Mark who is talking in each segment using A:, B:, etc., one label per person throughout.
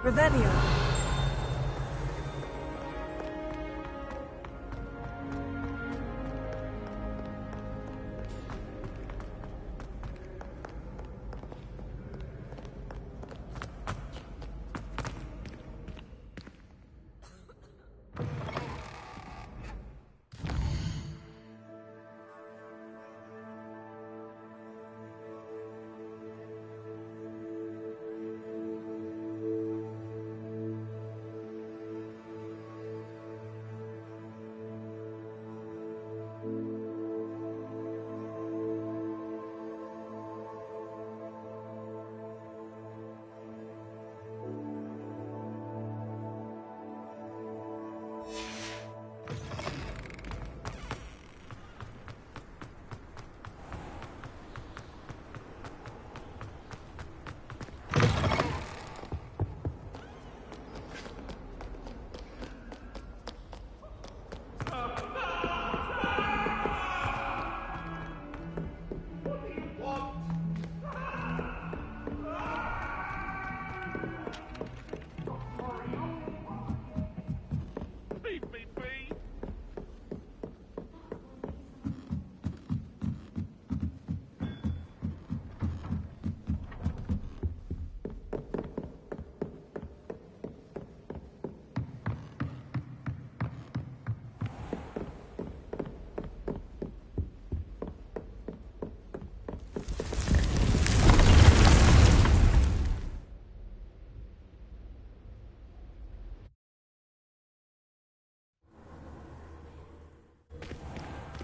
A: Revelio.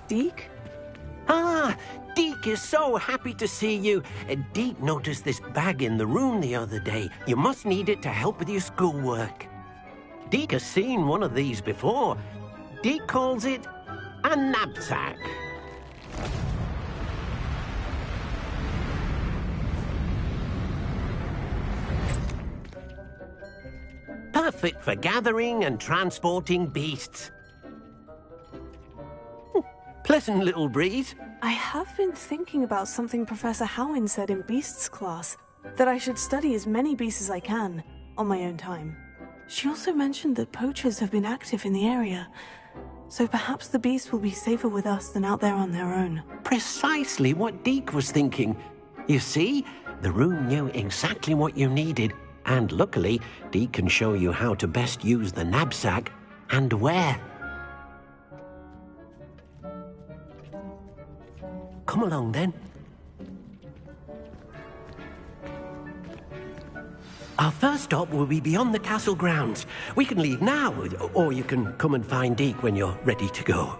A: Deek?
B: Ah, Deek is so happy to see you. Deek noticed this bag in the room the other day. You must need it to help with your schoolwork. Deek has seen one of these before. Deek calls it a knapsack. Perfect for gathering and transporting beasts. Pleasant little breeze.
A: I have been thinking about something Professor Howin said in Beasts class, that I should study as many beasts as I can, on my own time. She also mentioned that poachers have been active in the area, so perhaps the beasts will be safer with us than out there on their own.
B: Precisely what Deek was thinking. You see, the room knew exactly what you needed, and luckily, Deek can show you how to best use the knapsack and where. Come along, then. Our first stop will be beyond the castle grounds. We can leave now, or you can come and find Deek when you're ready to go.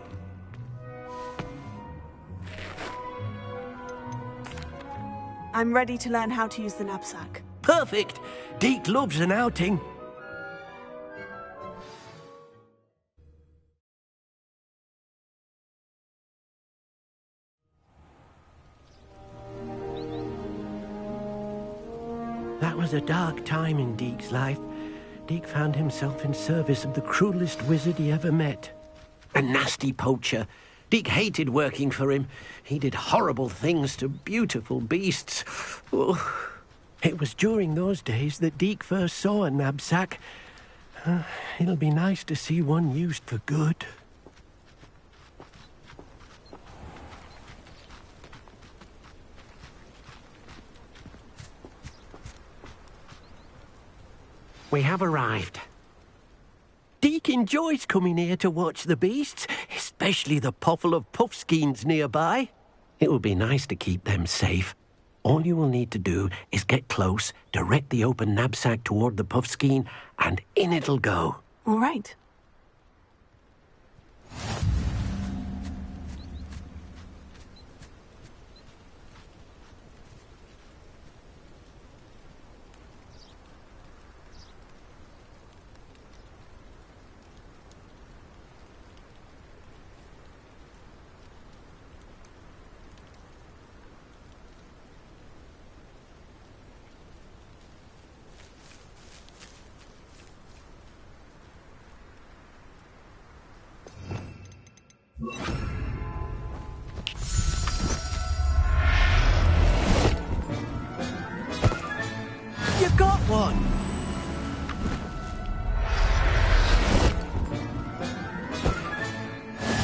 A: I'm ready to learn how to use the knapsack.
B: Perfect! Deek loves an outing. That was a dark time in Deek's life. Deek found himself in service of the cruelest wizard he ever met. A nasty poacher. Deek hated working for him. He did horrible things to beautiful beasts. Oh. It was during those days that Deek first saw a knapsack. It'll be nice to see one used for good. We have arrived. Deek enjoys coming here to watch the beasts, especially the potful of puffskeins nearby. It will be nice to keep them safe. All you will need to do is get close, direct the open knapsack toward the puffskein, and in it'll go.
A: All right.
B: You got one!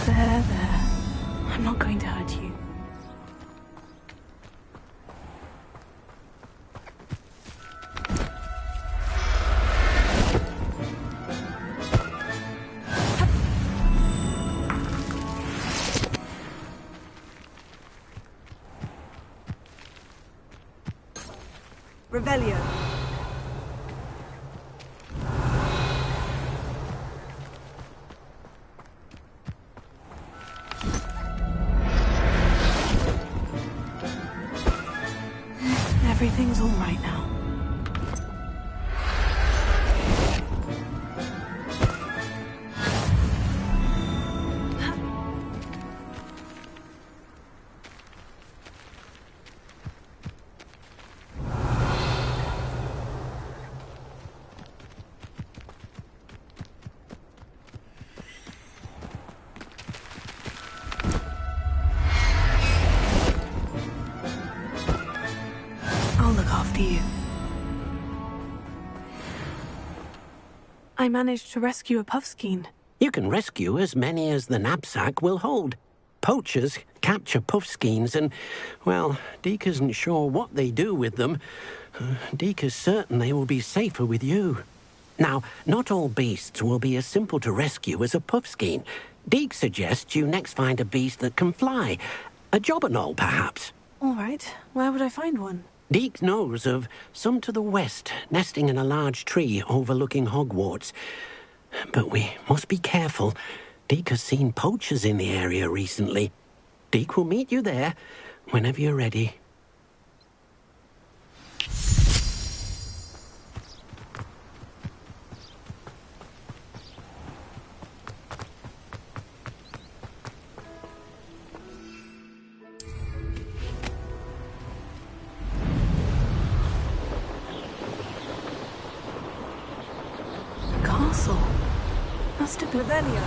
A: There. I'm not going to hurt you. Revelio. Everything's all right now. I'll look after you. I managed to rescue a puffskein.
B: You can rescue as many as the knapsack will hold. Poachers capture puffskeins and, well, Deke isn't sure what they do with them. Deke is certain they will be safer with you. Now, not all beasts will be as simple to rescue as a puffskein. Deke suggests you next find a beast that can fly. A jobberknoll, perhaps.
A: All right. Where would I find one?
B: Deke knows of some to the west, nesting in a large tree overlooking Hogwarts. But we must be careful. Deke has seen poachers in the area recently. Deke will meet you there whenever you're ready.
A: Castle. Must have been Revelio.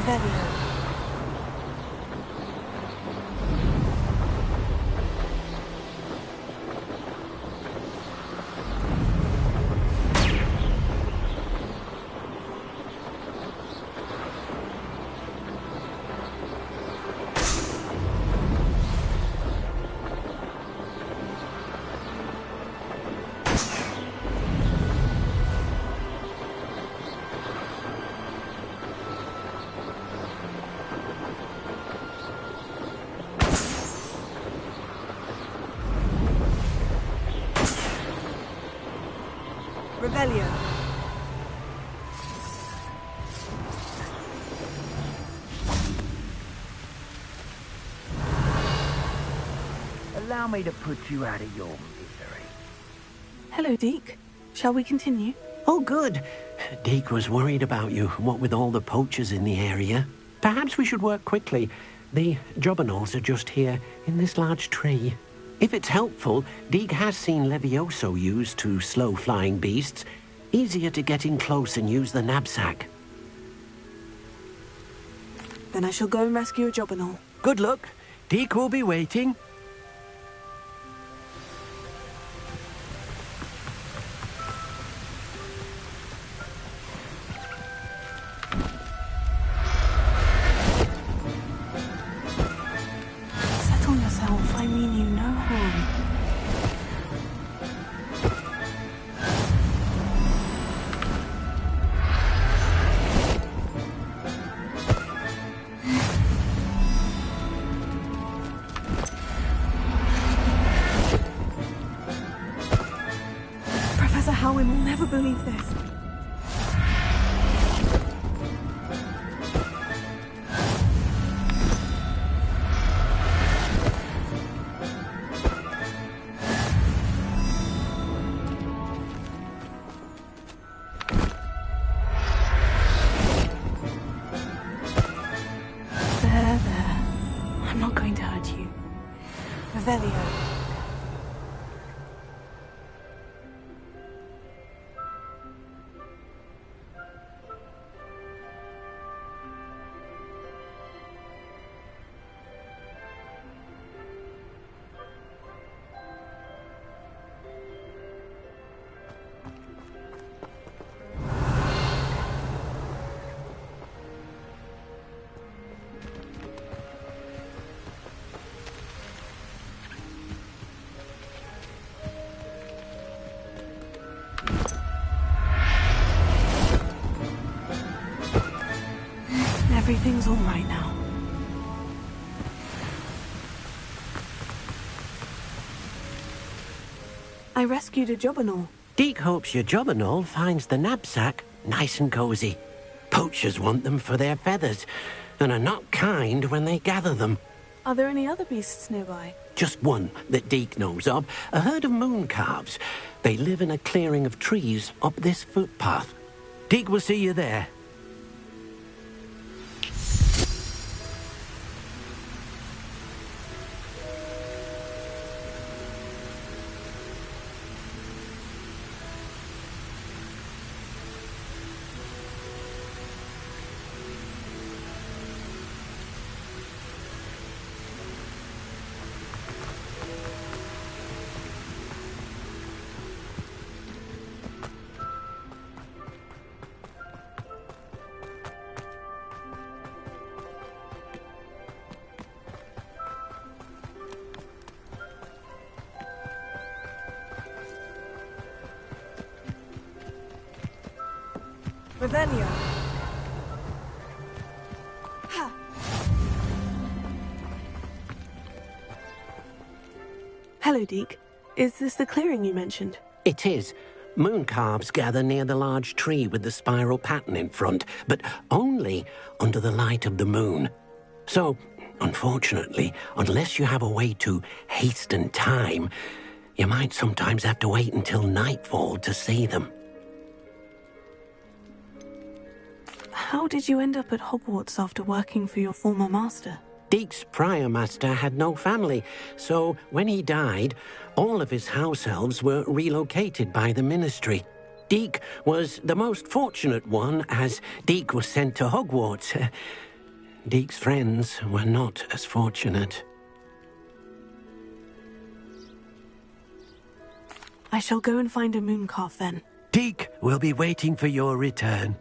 A: Revelio. Revelio.
C: Allow me to put you out of your misery.
A: Hello, Deke. Shall we continue?
B: Oh, good. Deke was worried about you, what with all the poachers in the area. Perhaps we should work quickly. The jobberknolls are just here, in this large tree. If it's helpful, Deke has seen Levioso used to slow flying beasts. Easier to get in close and use the knapsack.
A: Then I shall go and rescue a jobberknoll.
B: Good luck. Deke will be waiting.
A: Revelio. Everything's all right now. I rescued a Jobberknoll.
B: Deek hopes your Jobberknoll finds the knapsack nice and cozy. Poachers want them for their feathers, and are not kind when they gather them.
A: Are there any other beasts nearby?
B: Just one that Deek knows of, a herd of moon calves. They live in a clearing of trees up this footpath. Deek will see you there.
A: Revelio. Ha! Hello, Deek. Is this the clearing you mentioned?
B: It is. Moon calves gather near the large tree with the spiral pattern in front, but only under the light of the moon. So, unfortunately, unless you have a way to hasten time, you might sometimes have to wait until nightfall to see them.
A: How did you end up at Hogwarts after working for your former master?
B: Deek's prior master had no family, so when he died, all of his house elves were relocated by the ministry. Deek was the most fortunate one, as Deek was sent to Hogwarts. Deek's friends were not as fortunate.
A: I shall go and find a mooncalf then.
B: Deek will be waiting for your return.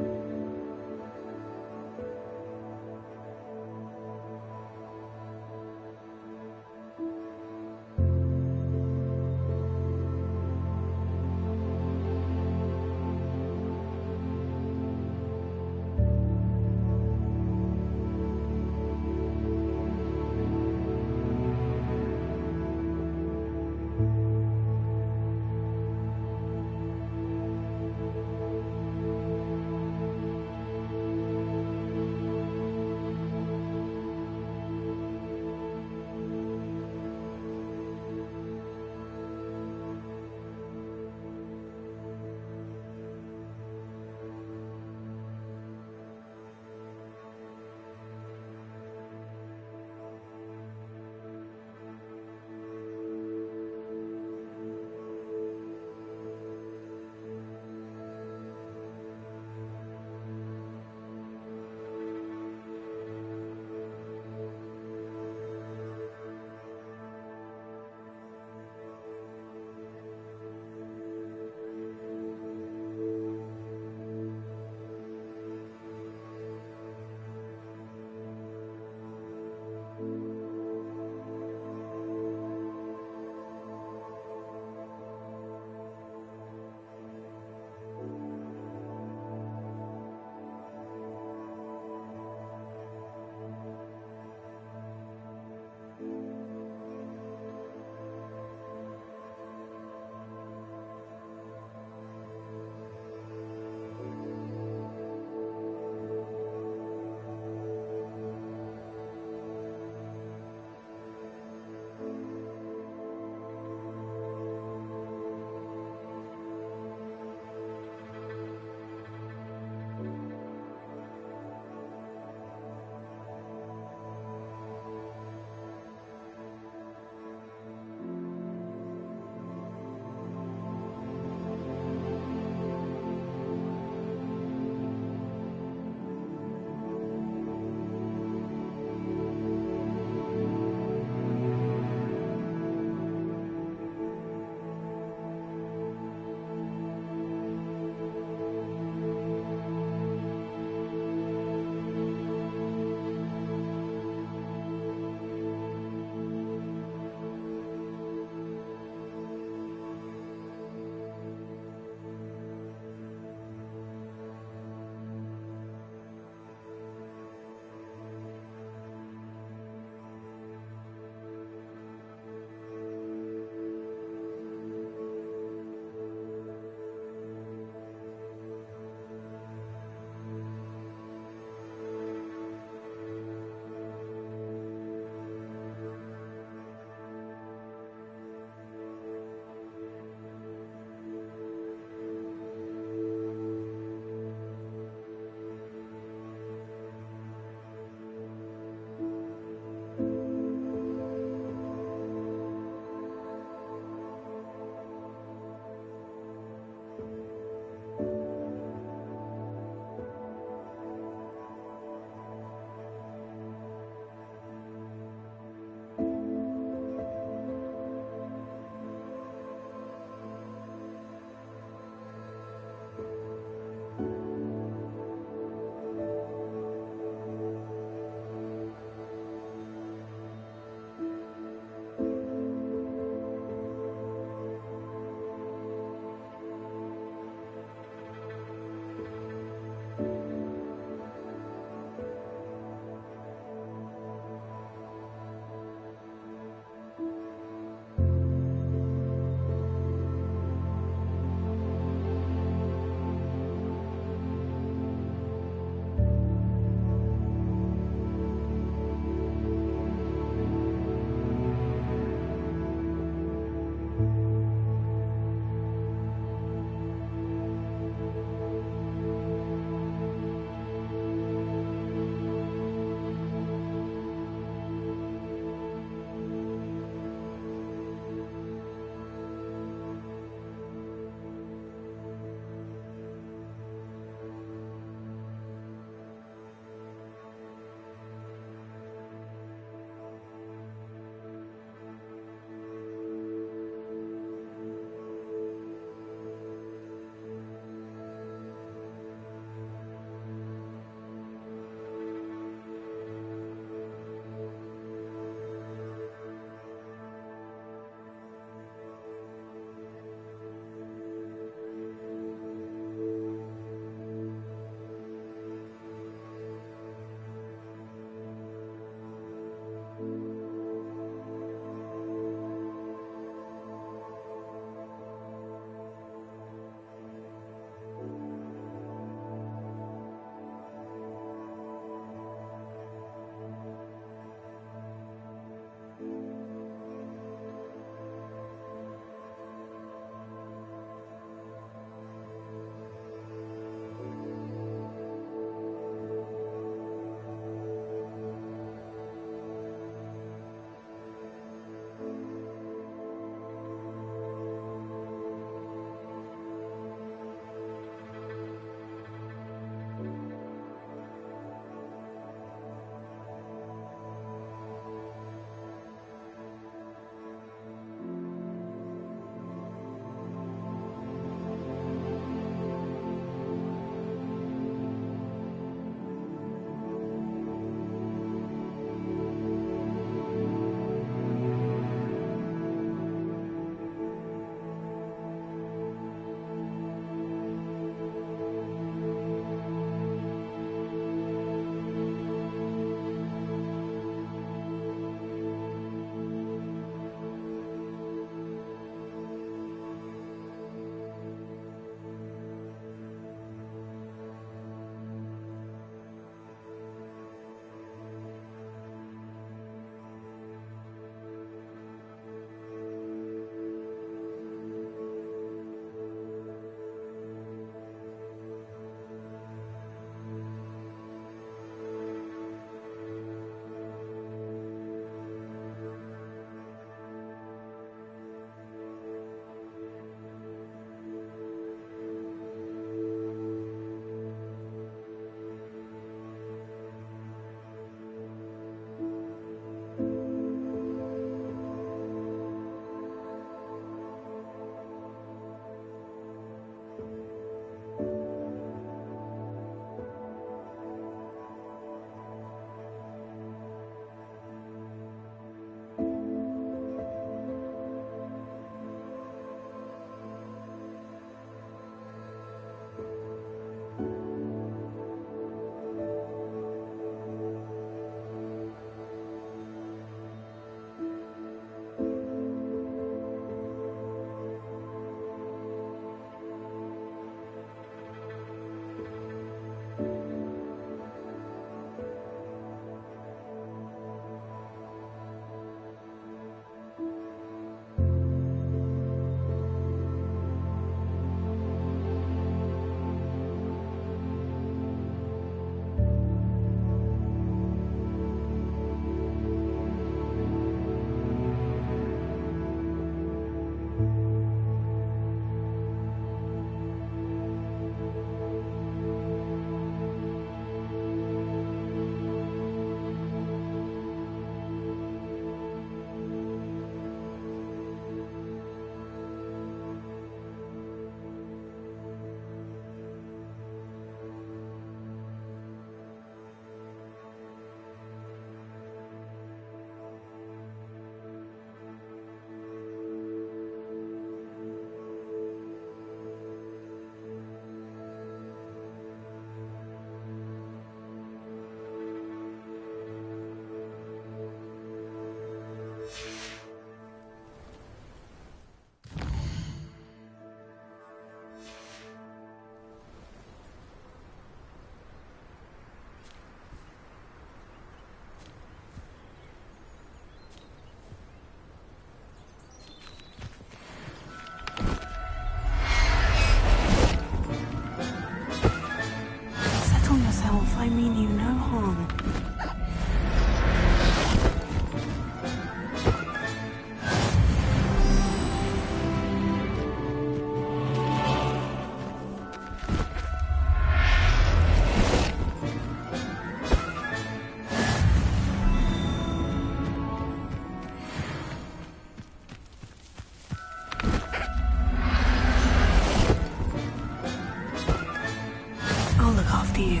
A: after you.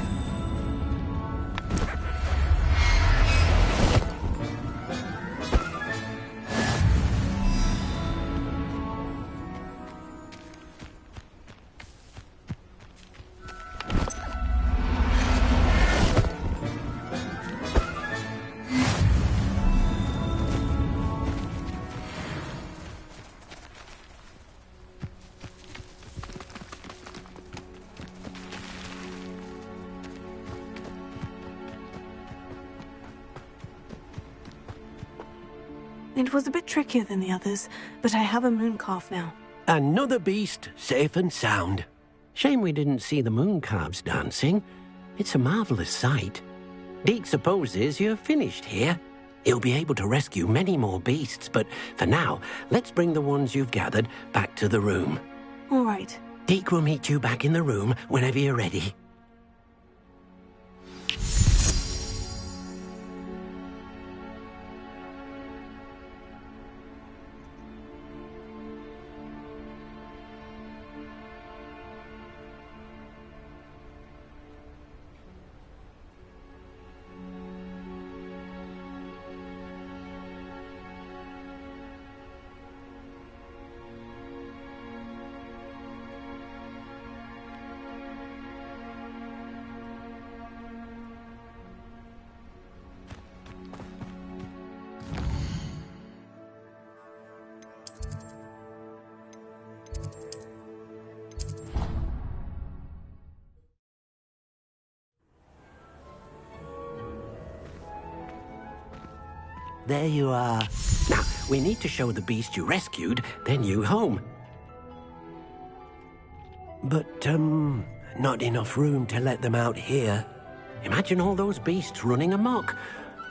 A: It was a bit trickier than the others, but I have a mooncalf now.
B: Another beast, safe and sound. Shame we didn't see the mooncalves dancing. It's a marvelous sight. Deke supposes you're finished here. He'll be able to rescue many more beasts, but for now, let's bring the ones you've gathered back to the room.
A: All right.
B: Deke will meet you back in the room whenever you're ready. There you are. Now, we need to show the beast you rescued their new home. But, not enough room to let them out here. Imagine all those beasts running amok.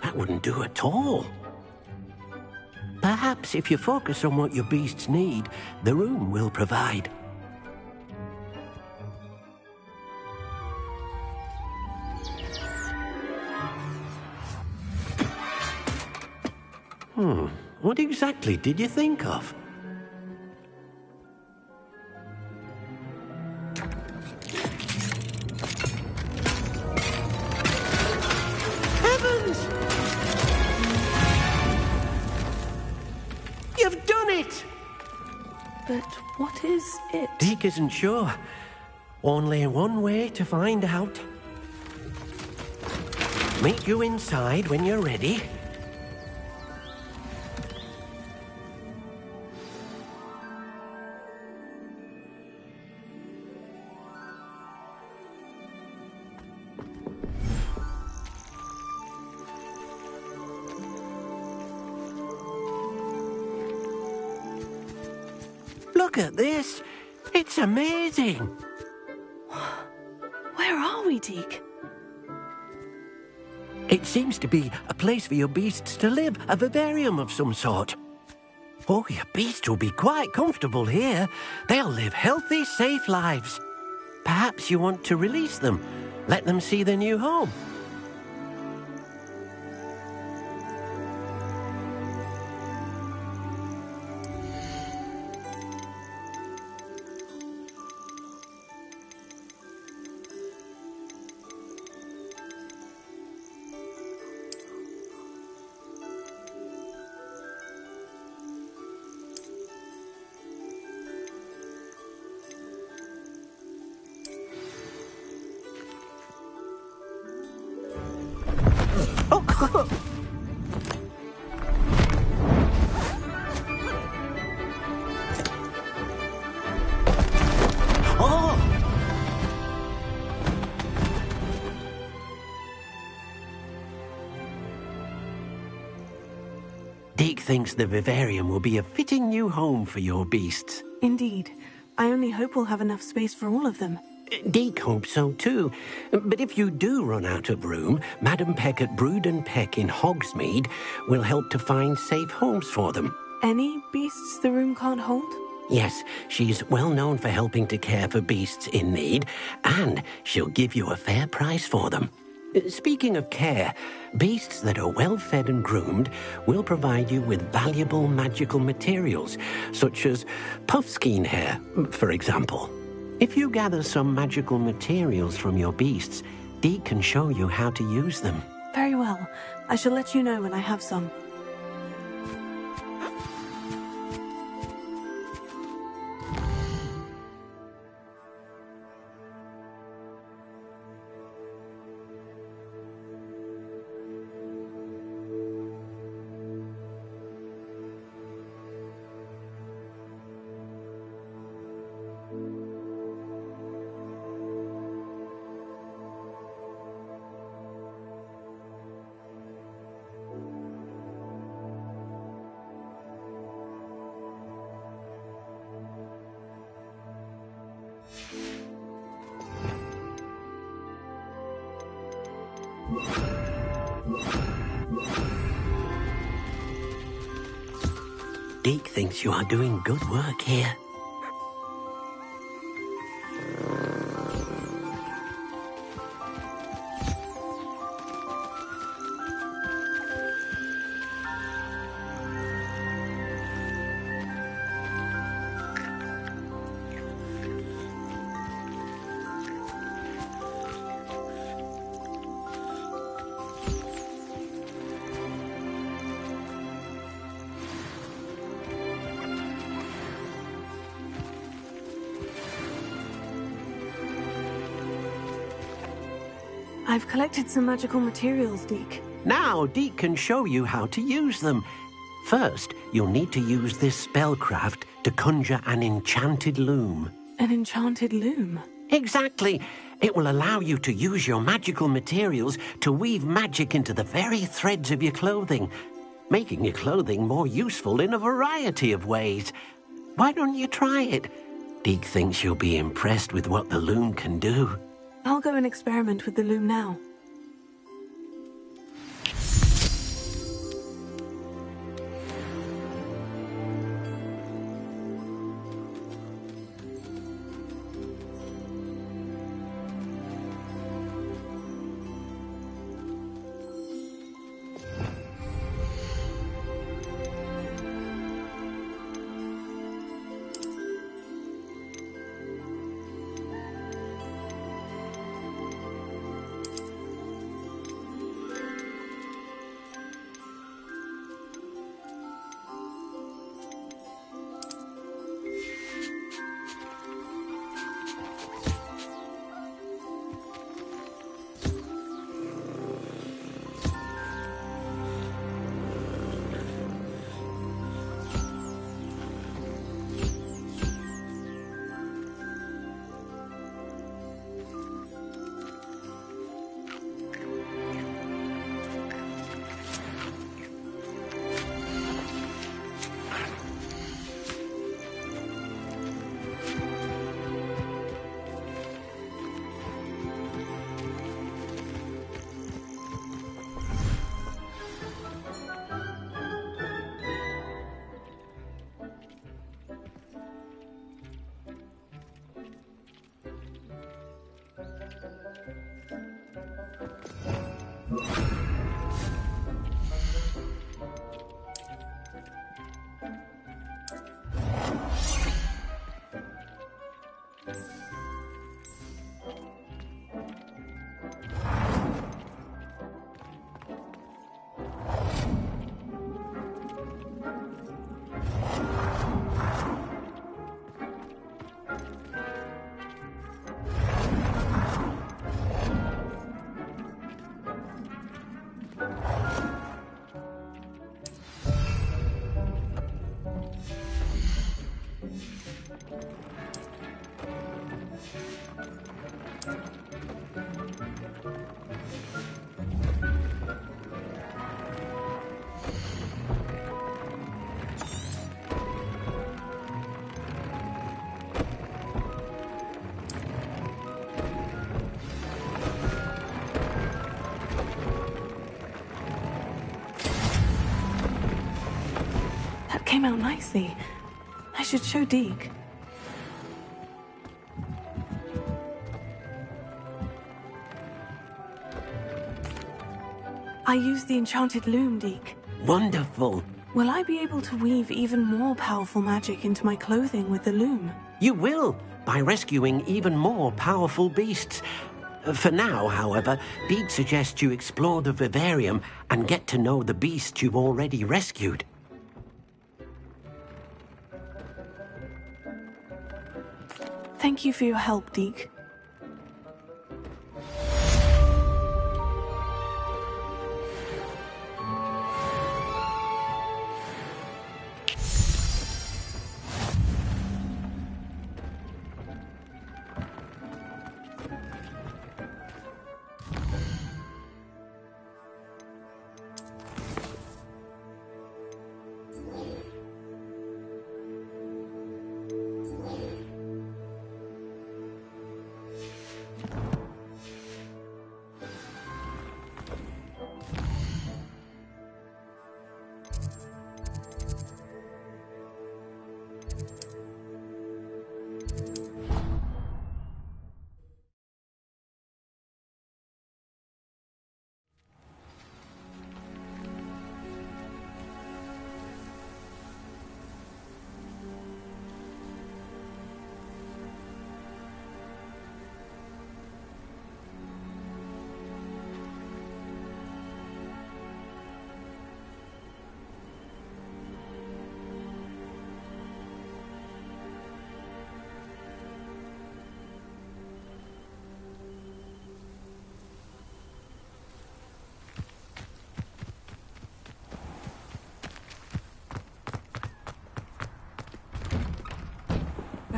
B: That wouldn't do at all. Perhaps if you focus on what your beasts need, the room will provide. What exactly did you think of? Heavens! You've done it!
A: But what is it?
B: Deke isn't sure. Only one way to find out. Meet you inside when you're ready. Look at this. It's amazing.
A: Where are we, Deke?
B: It seems to be a place for your beasts to live, a vivarium of some sort. Oh, your beasts will be quite comfortable here. They'll live healthy, safe lives. Perhaps you want to release them, let them see their new home. Deke thinks the vivarium will be a fitting new home for your beasts.
A: Indeed. I only hope we'll have enough space for all of them.
B: Deke hopes so too. But if you do run out of room, Madam Peck at Brood and Peck in Hogsmeade will help to find safe homes for them.
A: Any beasts the room can't hold?
B: Yes, she's well known for helping to care for beasts in need, and she'll give you a fair price for them. Speaking of care, beasts that are well fed and groomed will provide you with valuable magical materials, such as puffskein hair, for example. If you gather some magical materials from your beasts, Deke can show you how to use them.
A: Very well. I shall let you know when I have some.
B: Deke thinks you are doing good work here.
A: I've collected some magical materials, Deke.
B: Now Deke can show you how to use them. First, you'll need to use this spellcraft to conjure an enchanted loom.
A: An enchanted loom?
B: Exactly. It will allow you to use your magical materials to weave magic into the very threads of your clothing, making your clothing more useful in a variety of ways. Why don't you try it? Deke thinks you'll be impressed with what the loom can do.
A: I'll go and experiment with the loom now. Came out nicely. I should show Deke. I used the enchanted loom, Deke.
B: Wonderful.
A: Will I be able to weave even more powerful magic into my clothing with the loom?
B: You will, by rescuing even more powerful beasts. For now, however, Deek suggests you explore the vivarium and get to know the beasts you've already rescued.
A: Thank you for your help, Deek.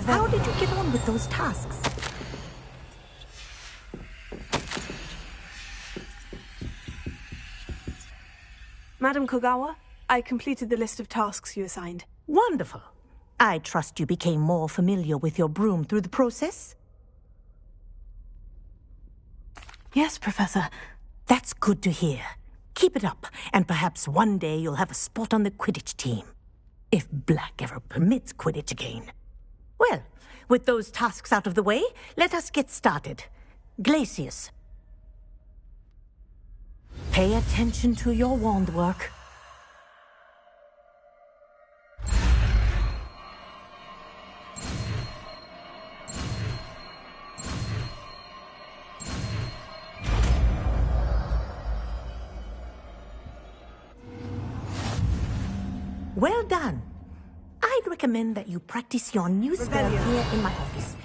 D: How did you get on with those tasks?
A: Madam Kogawa, I completed the list of tasks you assigned.
D: Wonderful. I trust you became more familiar with your broom through the process?
A: Yes, Professor.
D: That's good to hear. Keep it up, and perhaps one day you'll have a spot on the Quidditch team. If Black ever permits Quidditch again. Well, with those tasks out of the way, let us get started. Glacius. Pay attention to your wand work. Well done. I'd recommend that you practice your new spell here in my office.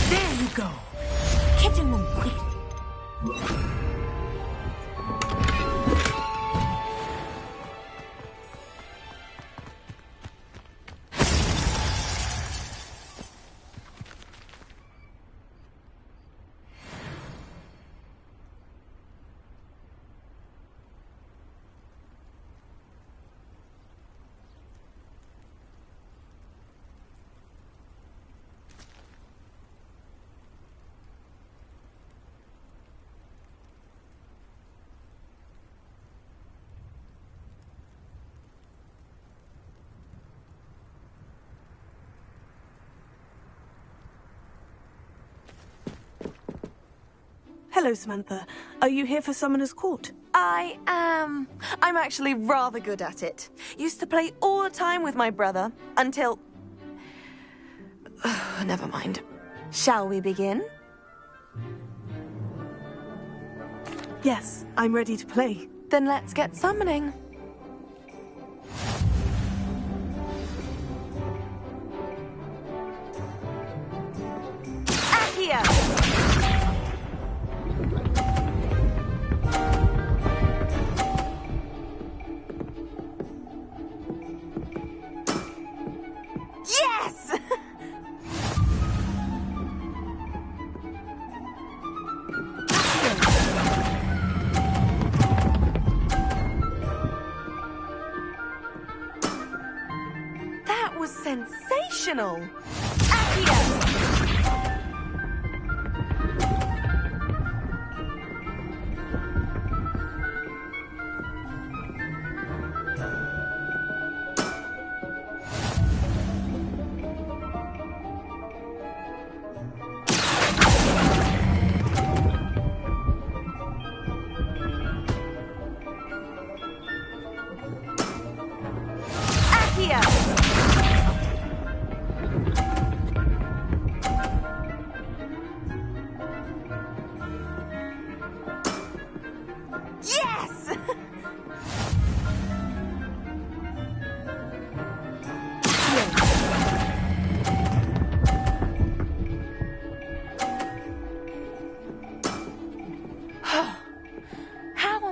D: There you go. Catching them quickly.
A: Hello, Samantha. Are you here for Summoner's Court?
E: I am. I'm actually rather good at it. Used to play all the time with my brother, until... Never mind. Shall we begin?
A: Yes, I'm ready to play.
E: Then let's get summoning. Accio! Yes! That was sensational! Accio!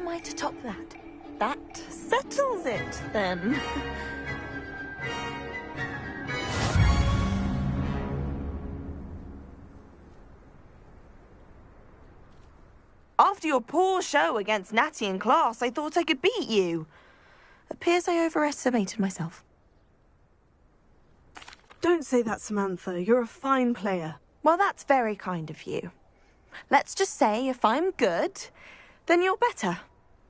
E: am I to top that? That settles it, then. After your poor show against Natty in class, I thought I could beat you. Appears I overestimated myself.
A: Don't say that, Samantha. You're a fine player.
E: Well, that's very kind of you. Let's just say if I'm good, then you're better.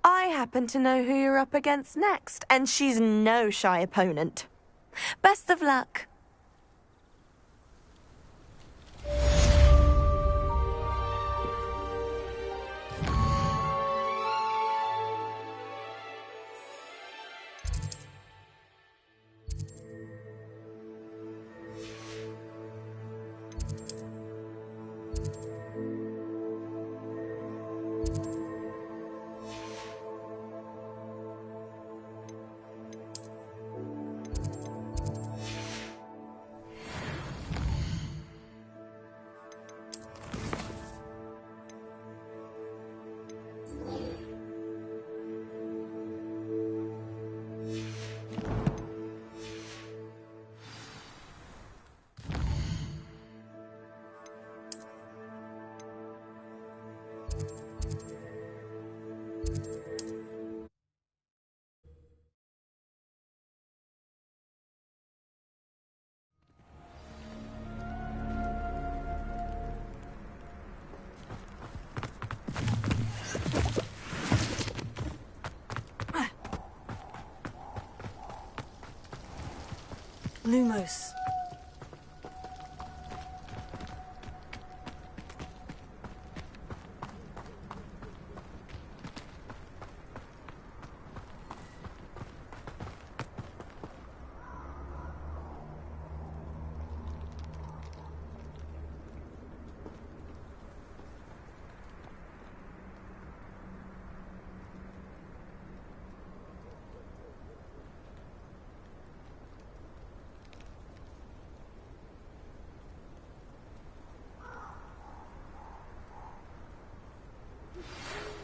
E: I happen to know who you're up against next, and she's no shy opponent. Best of luck.
A: Lumos.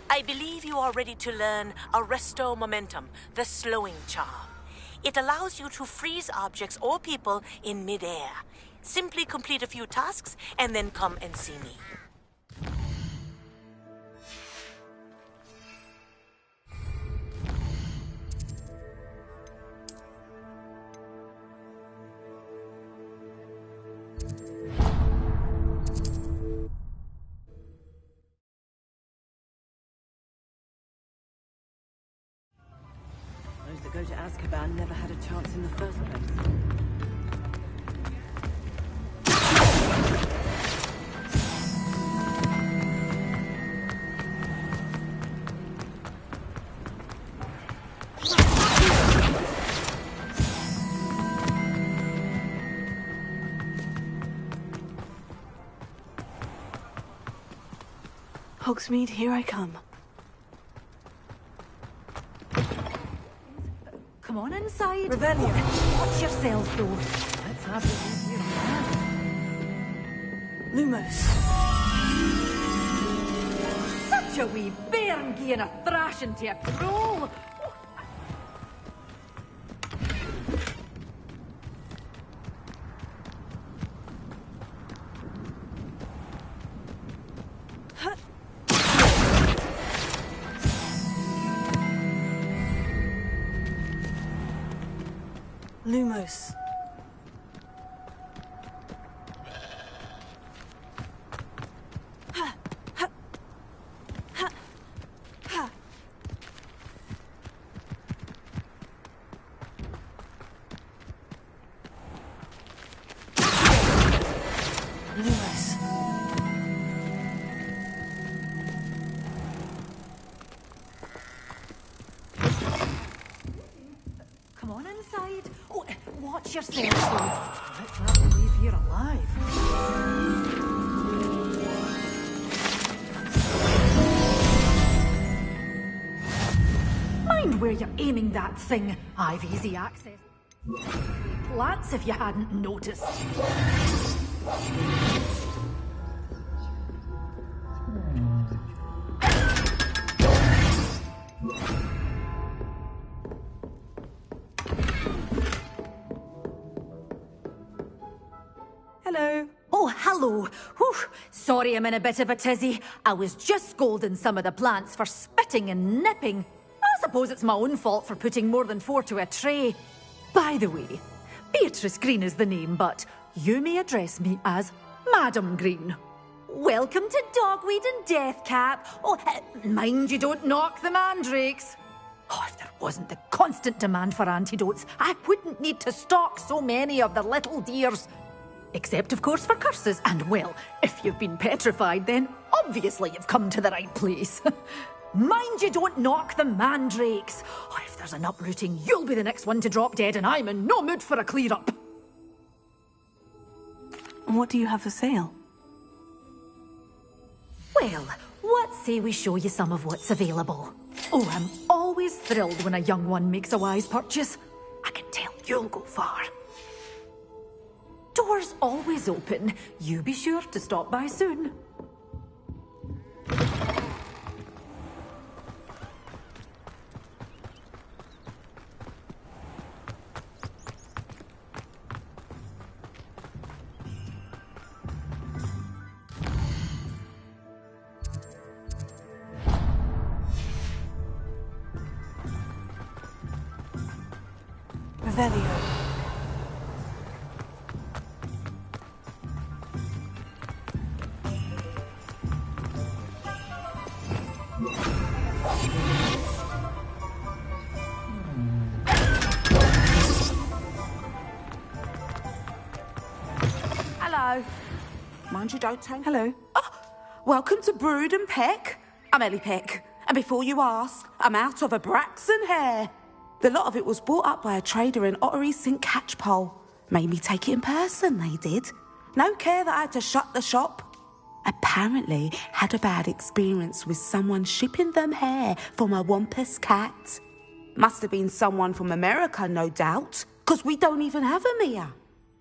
D: I believe you are ready to learn Arresto Momentum, the slowing charm. It allows you to freeze objects or people in midair. Simply complete a few tasks and then come and see me.
F: Those that go to Azkaban never had a chance in the first place.
A: Hogsmeade, here I come.
F: Come on inside.
A: Revelio.
F: Watch yourself, though. Let's have it in here.
A: Lumos.
F: Such a wee bairn gieing a thrashing to a troll.
A: Lumos. Lumos.
F: Come on inside. Oh, watch yourself, though. Let's have you leave here alive. Mind where you're aiming that thing. I've easy access. Plants if you hadn't noticed. hello. Whew. Sorry I'm in a bit of a tizzy. I was just scolding some of the plants for spitting and nipping. I suppose it's my own fault for putting more than 4 to a tray. By the way, Beatrice Green is the name, but you may address me as Madam Green. Welcome to Dogweed and Deathcap. Oh, mind you don't knock the mandrakes. Oh, if there wasn't the constant demand for antidotes, I wouldn't need to stock so many of the little dears. Except, of course, for curses. And, well, if you've been petrified, then obviously you've come to the right place. Mind you don't knock the mandrakes. Oh, if there's an uprooting, you'll be the next one to drop dead, and I'm in no mood for a clear-up.
A: What do you have for sale?
F: Well, what say we show you some of what's available? Oh, I'm always thrilled when a young one makes a wise purchase. I can tell you'll go far. Doors always open. You be sure to stop by soon.
A: Revelio.
G: Hello. Mind you don't take...
A: Hello.
G: Oh, welcome to Brood and Peck. I'm Ellie Peck. And before you ask, I'm out of a Braxton hair. The lot of it was bought up by a trader in Ottery St. Catchpole. Made me take it in person, they did. No care that I had to shut the shop. Apparently had a bad experience with someone shipping them hair for my Wampus cat. Must have been someone from America, no doubt, because we don't even have them here.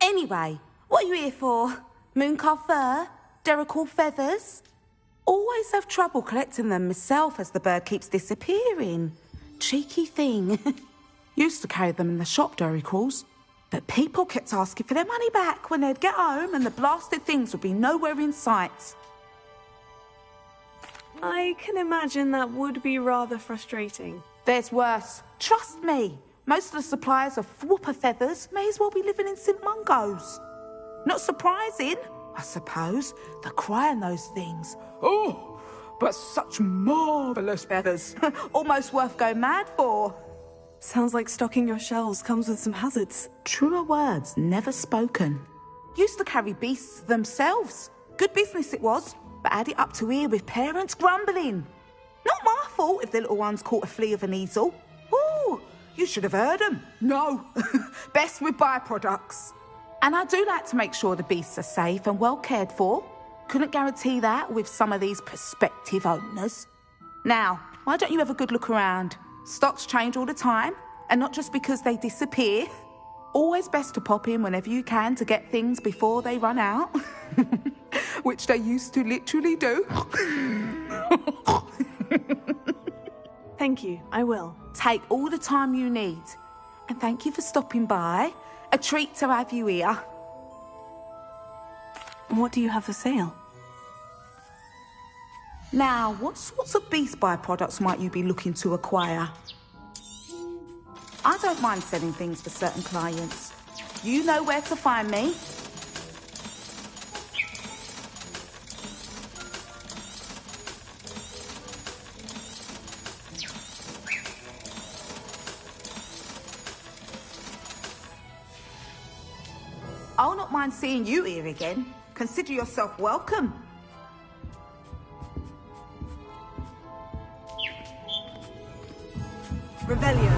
G: Anyway, what are you here for? Mooncarved fur? Derrickle feathers? Always have trouble collecting them myself as the bird keeps disappearing. Cheeky thing. Used to carry them in the shop, Derricles. But people kept asking for their money back when they'd get home and the blasted things would be nowhere in sight.
A: I can imagine that would be rather frustrating.
G: There's worse. Trust me. Most of the suppliers of whooper feathers may as well be living in St. Mungo's. Not surprising, I suppose, the cry on those things. Oh, but such marvellous feathers. Almost worth going mad for.
A: Sounds like stocking your shelves comes with some hazards.
G: Truer words never spoken. Used to carry beasts themselves. Good business it was, but had it up to here with parents grumbling. Not my fault if the little ones caught a flea of an easel. Ooh, you should have heard them. No, best with byproducts. And I do like to make sure the beasts are safe and well cared for. Couldn't guarantee that with some of these prospective owners. Now, why don't you have a good look around? Stocks change all the time, and not just because they disappear. Always best to pop in whenever you can to get things before they run out. Which they used to literally do.
A: Thank you, I will.
G: Take all the time you need. And thank you for stopping by. A treat to have you here.
A: What do you have for sale?
G: Now, what sorts of beast byproducts might you be looking to acquire? I don't mind selling things for certain clients. You know where to find me. I'll not mind seeing you here again. Consider yourself welcome.
A: Revelio.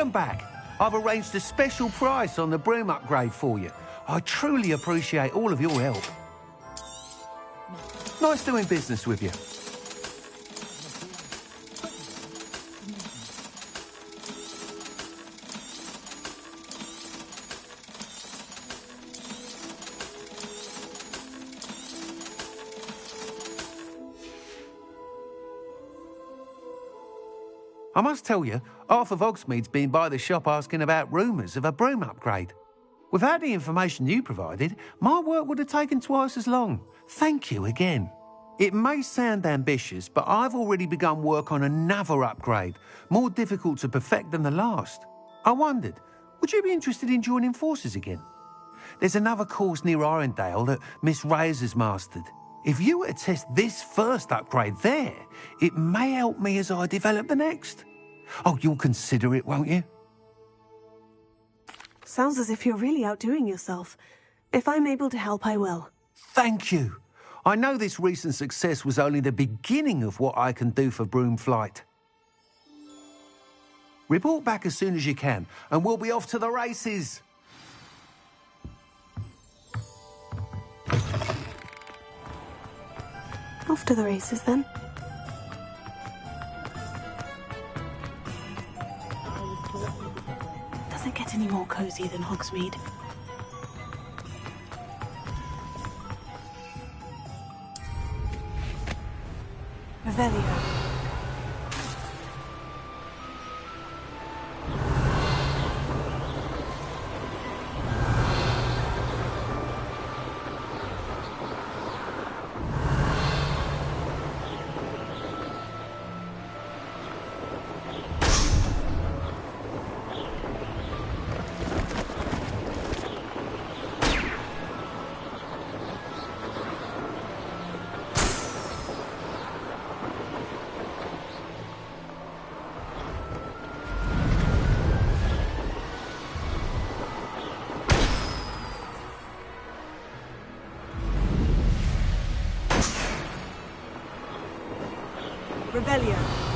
H: Welcome back. I've arranged a special price on the broom upgrade for you. I truly appreciate all of your help. Nice doing business with you. I must tell you, half of Hogsmeade's been by the shop asking about rumours of a broom upgrade. Without the information you provided, my work would have taken twice as long. Thank you again. It may sound ambitious, but I've already begun work on another upgrade, more difficult to perfect than the last. I wondered, would you be interested in joining forces again? There's another course near Arendale that Miss Reyes has mastered. If you were to test this first upgrade there, it may help me as I develop the next. Oh, you'll consider it, won't you?
A: Sounds as if you're really outdoing yourself. If I'm able to help, I will.
H: Thank you. I know this recent success was only the beginning of what I can do for Broomflight. Report back as soon as you can, and we'll be off to the races.
A: Off to the races, then. Does it get any more cozy than Hogsmeade? Revelio. Revelio.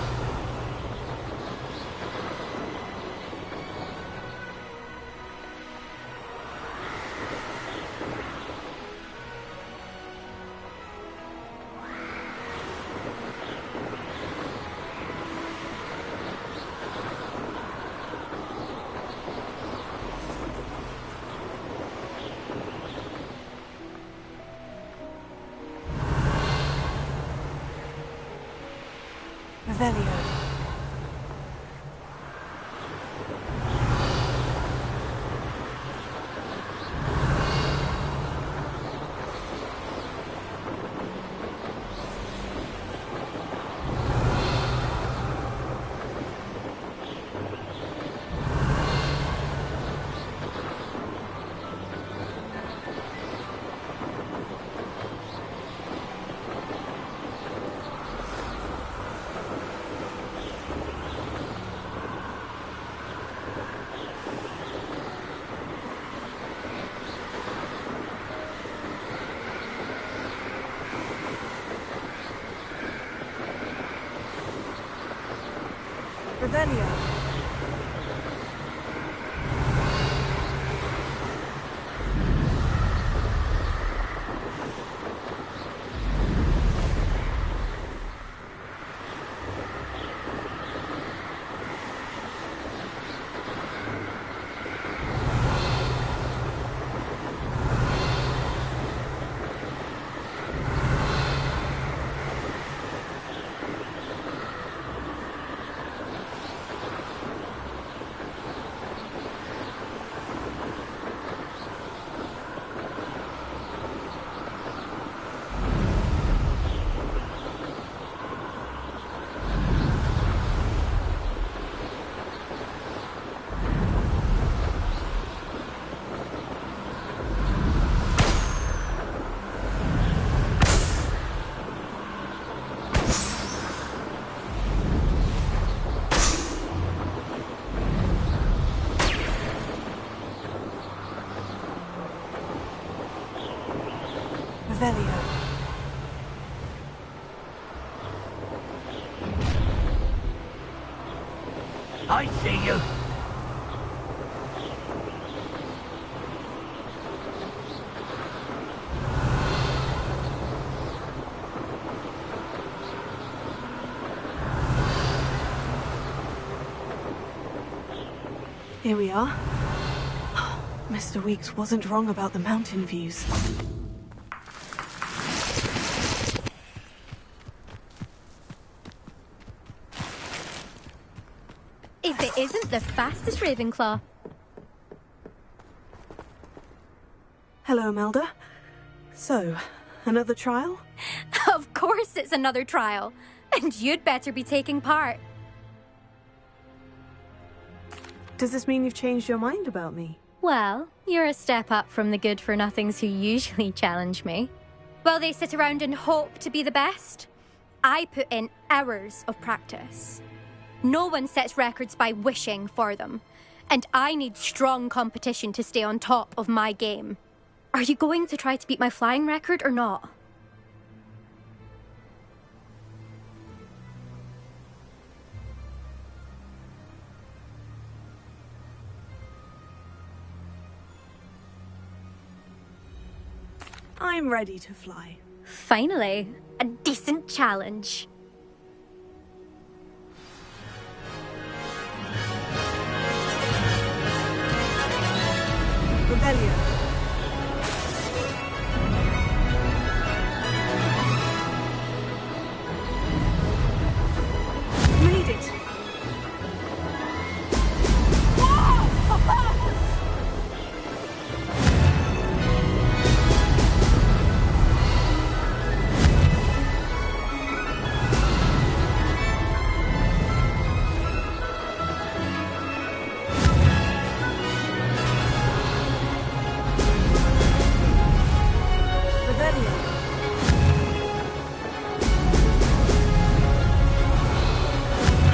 A: Revelio. Revelio. Revelio.
B: I see you.
A: Here we are. Mr. Weeks wasn't wrong about the mountain views.
I: If it isn't the fastest Ravenclaw.
A: Hello, Imelda. So, another trial?
I: Of course it's another trial. And you'd better be taking part.
A: Does this mean you've changed your mind about me?
I: Well, you're a step up from the good-for-nothings who usually challenge me. While they sit around and hope to be the best, I put in hours of practice. No one sets records by wishing for them, and I need strong competition to stay on top of my game. Are you going to try to beat my flying record or not?
A: I'm ready to fly.
I: Finally, a decent challenge.
A: Rebellion. Made it!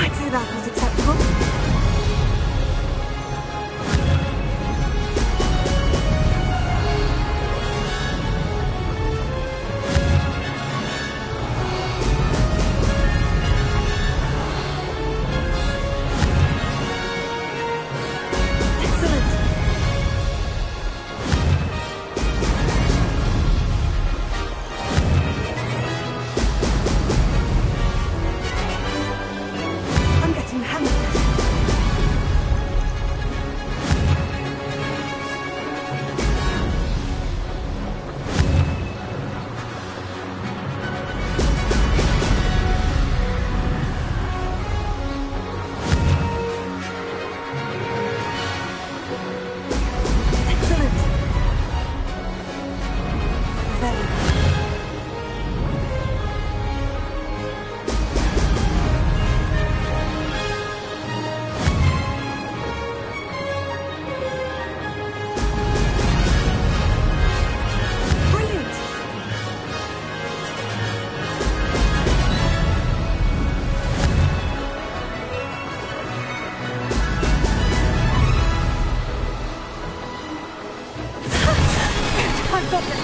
A: I'd say that was acceptable. Excellent. I'm getting hammered. Excellent. Very. Brilliant. I've got this.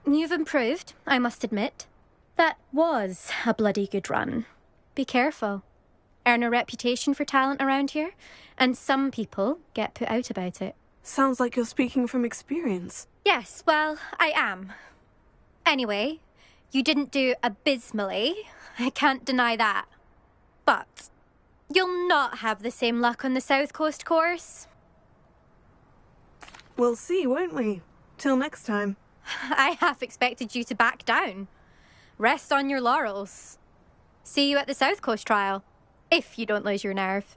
I: You've improved, I must admit. That was a bloody good run. Be careful. Earn a reputation for talent around here, and some people get put out about it.
A: Sounds like you're speaking from experience.
I: Yes, well, I am. Anyway, you didn't do abysmally. I can't deny that. But you'll not have the same luck on the South Coast course.
A: We'll see, won't we? Till next time.
I: I half expected you to back down. Rest on your laurels. See you at the South Coast trial, if you don't lose your nerve.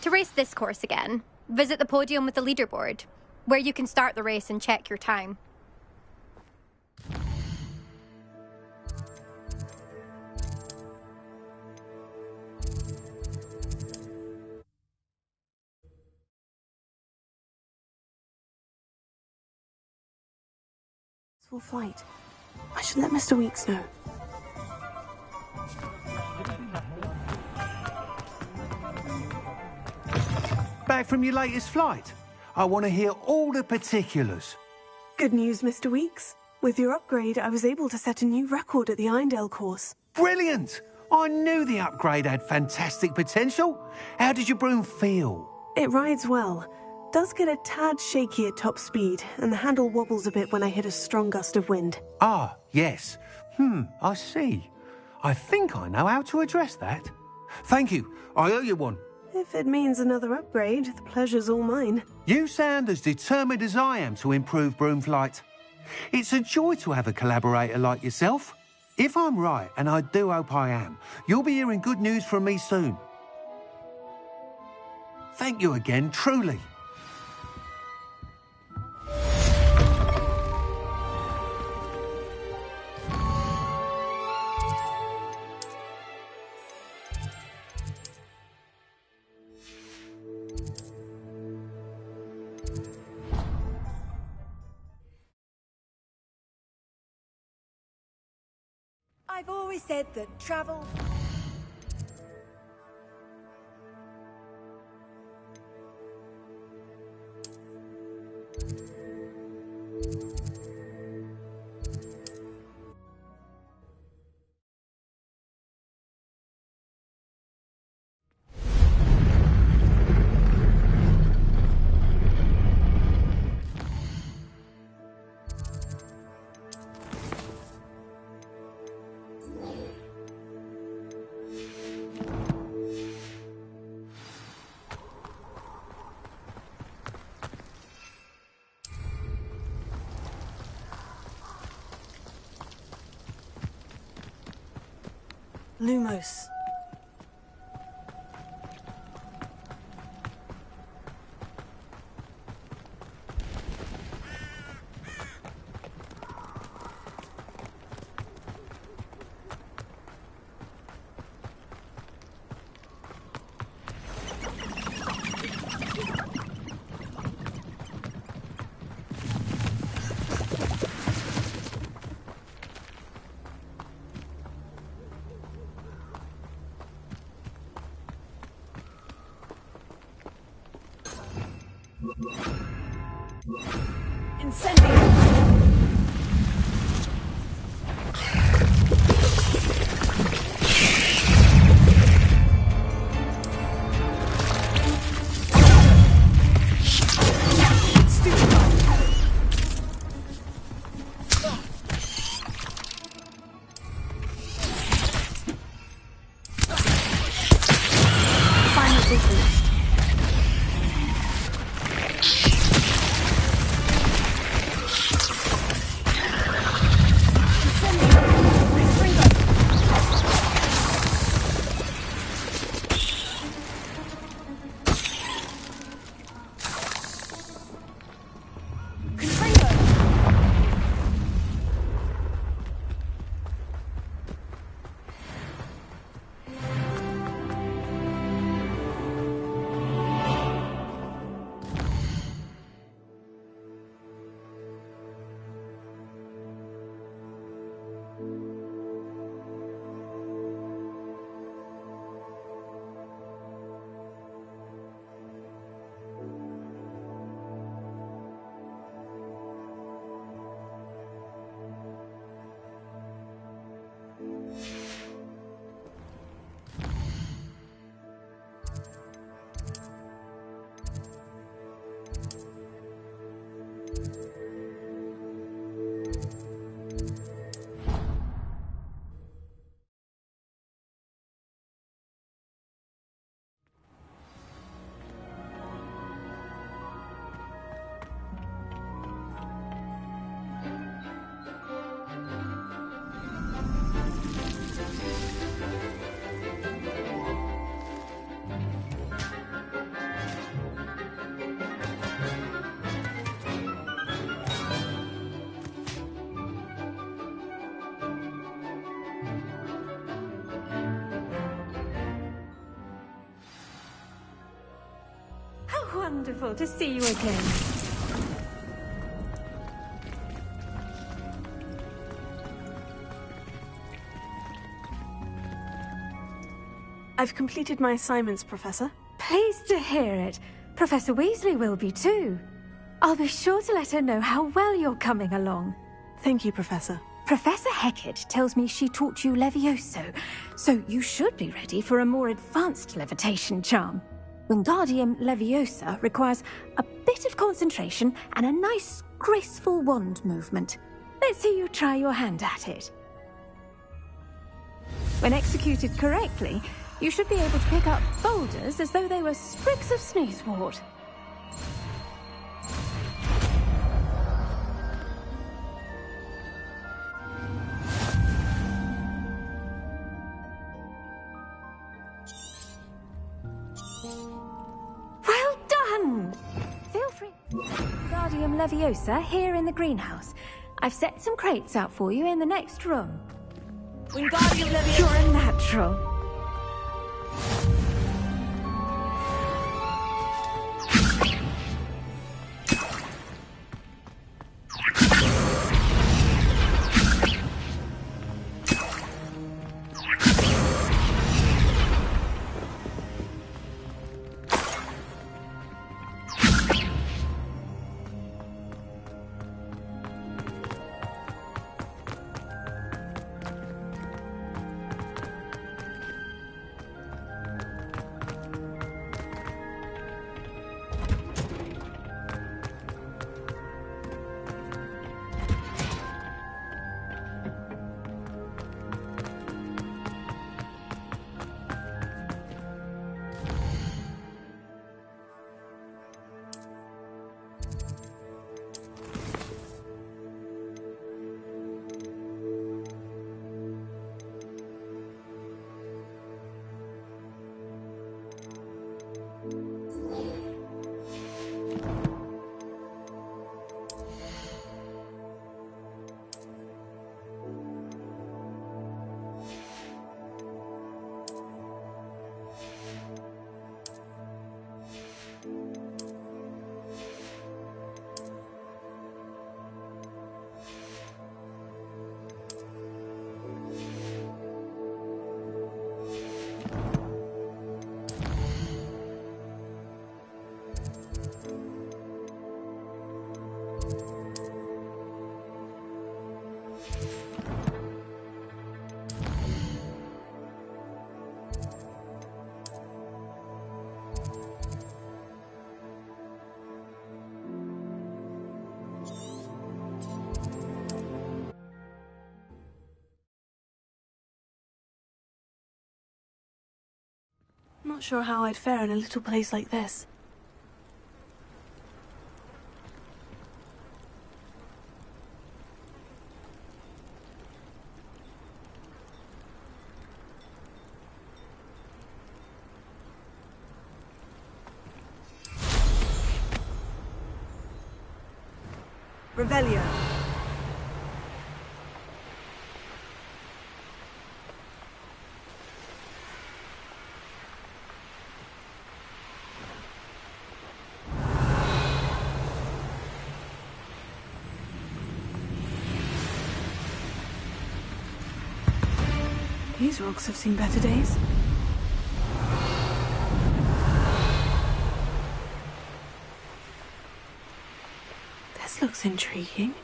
I: To race this course again, visit the podium with the leaderboard, where you can start the race and check your time.
A: Full flight. I should let Mr. Weeks know.
H: Back from your latest flight? I want to hear all the particulars.
A: Good news, Mr. Weeks. With your upgrade, I was able to set a new record at the Irondale course.
H: Brilliant! I knew the upgrade had fantastic potential. How did your broom feel?
A: It rides well. Does get a tad shaky at top speed, and the handle wobbles a bit when I hit a strong gust of wind.
H: Ah, yes. I see. I think I know how to address that. Thank you. I owe you one.
A: If it means another upgrade, the pleasure's all mine.
H: You sound as determined as I am to improve broom flight. It's a joy to have a collaborator like yourself. If I'm right, and I do hope I am, you'll be hearing good news from me soon. Thank you again, truly.
J: I've always said that travel...
A: Lumos.
J: Wonderful to see you again.
A: I've completed my assignments, Professor.
J: Pleased to hear it. Professor Weasley will be too. I'll be sure to let her know how well you're coming along.
A: Thank you, Professor.
J: Professor Hecat tells me she taught you Levioso, so you should be ready for a more advanced levitation charm. Wingardium Leviosa requires a bit of concentration and a nice, graceful wand movement. Let's see you try your hand at it. When executed correctly, you should be able to pick up boulders as though they were sprigs of sneezewort. Well done! Feel free. Wingardium Leviosa here in the greenhouse. I've set some crates out for you in the next room.
E: Wingardium Leviosa.
J: You're a natural.
A: Not sure how I'd fare in a little place like this. Revelio. These rocks have seen better days. This looks intriguing.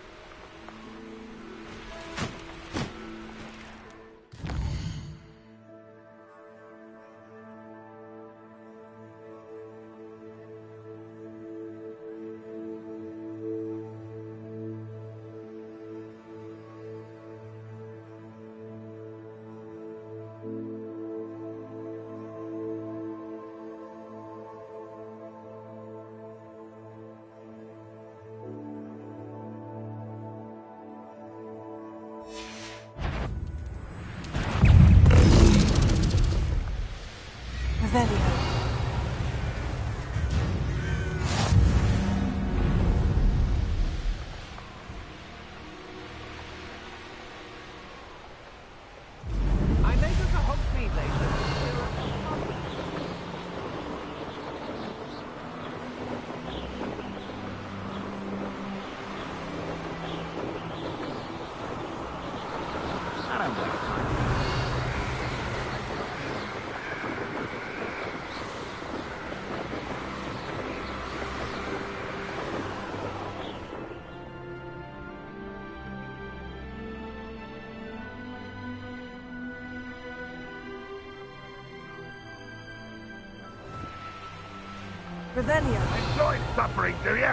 A: Revelio.
C: Enjoy suffering, do you?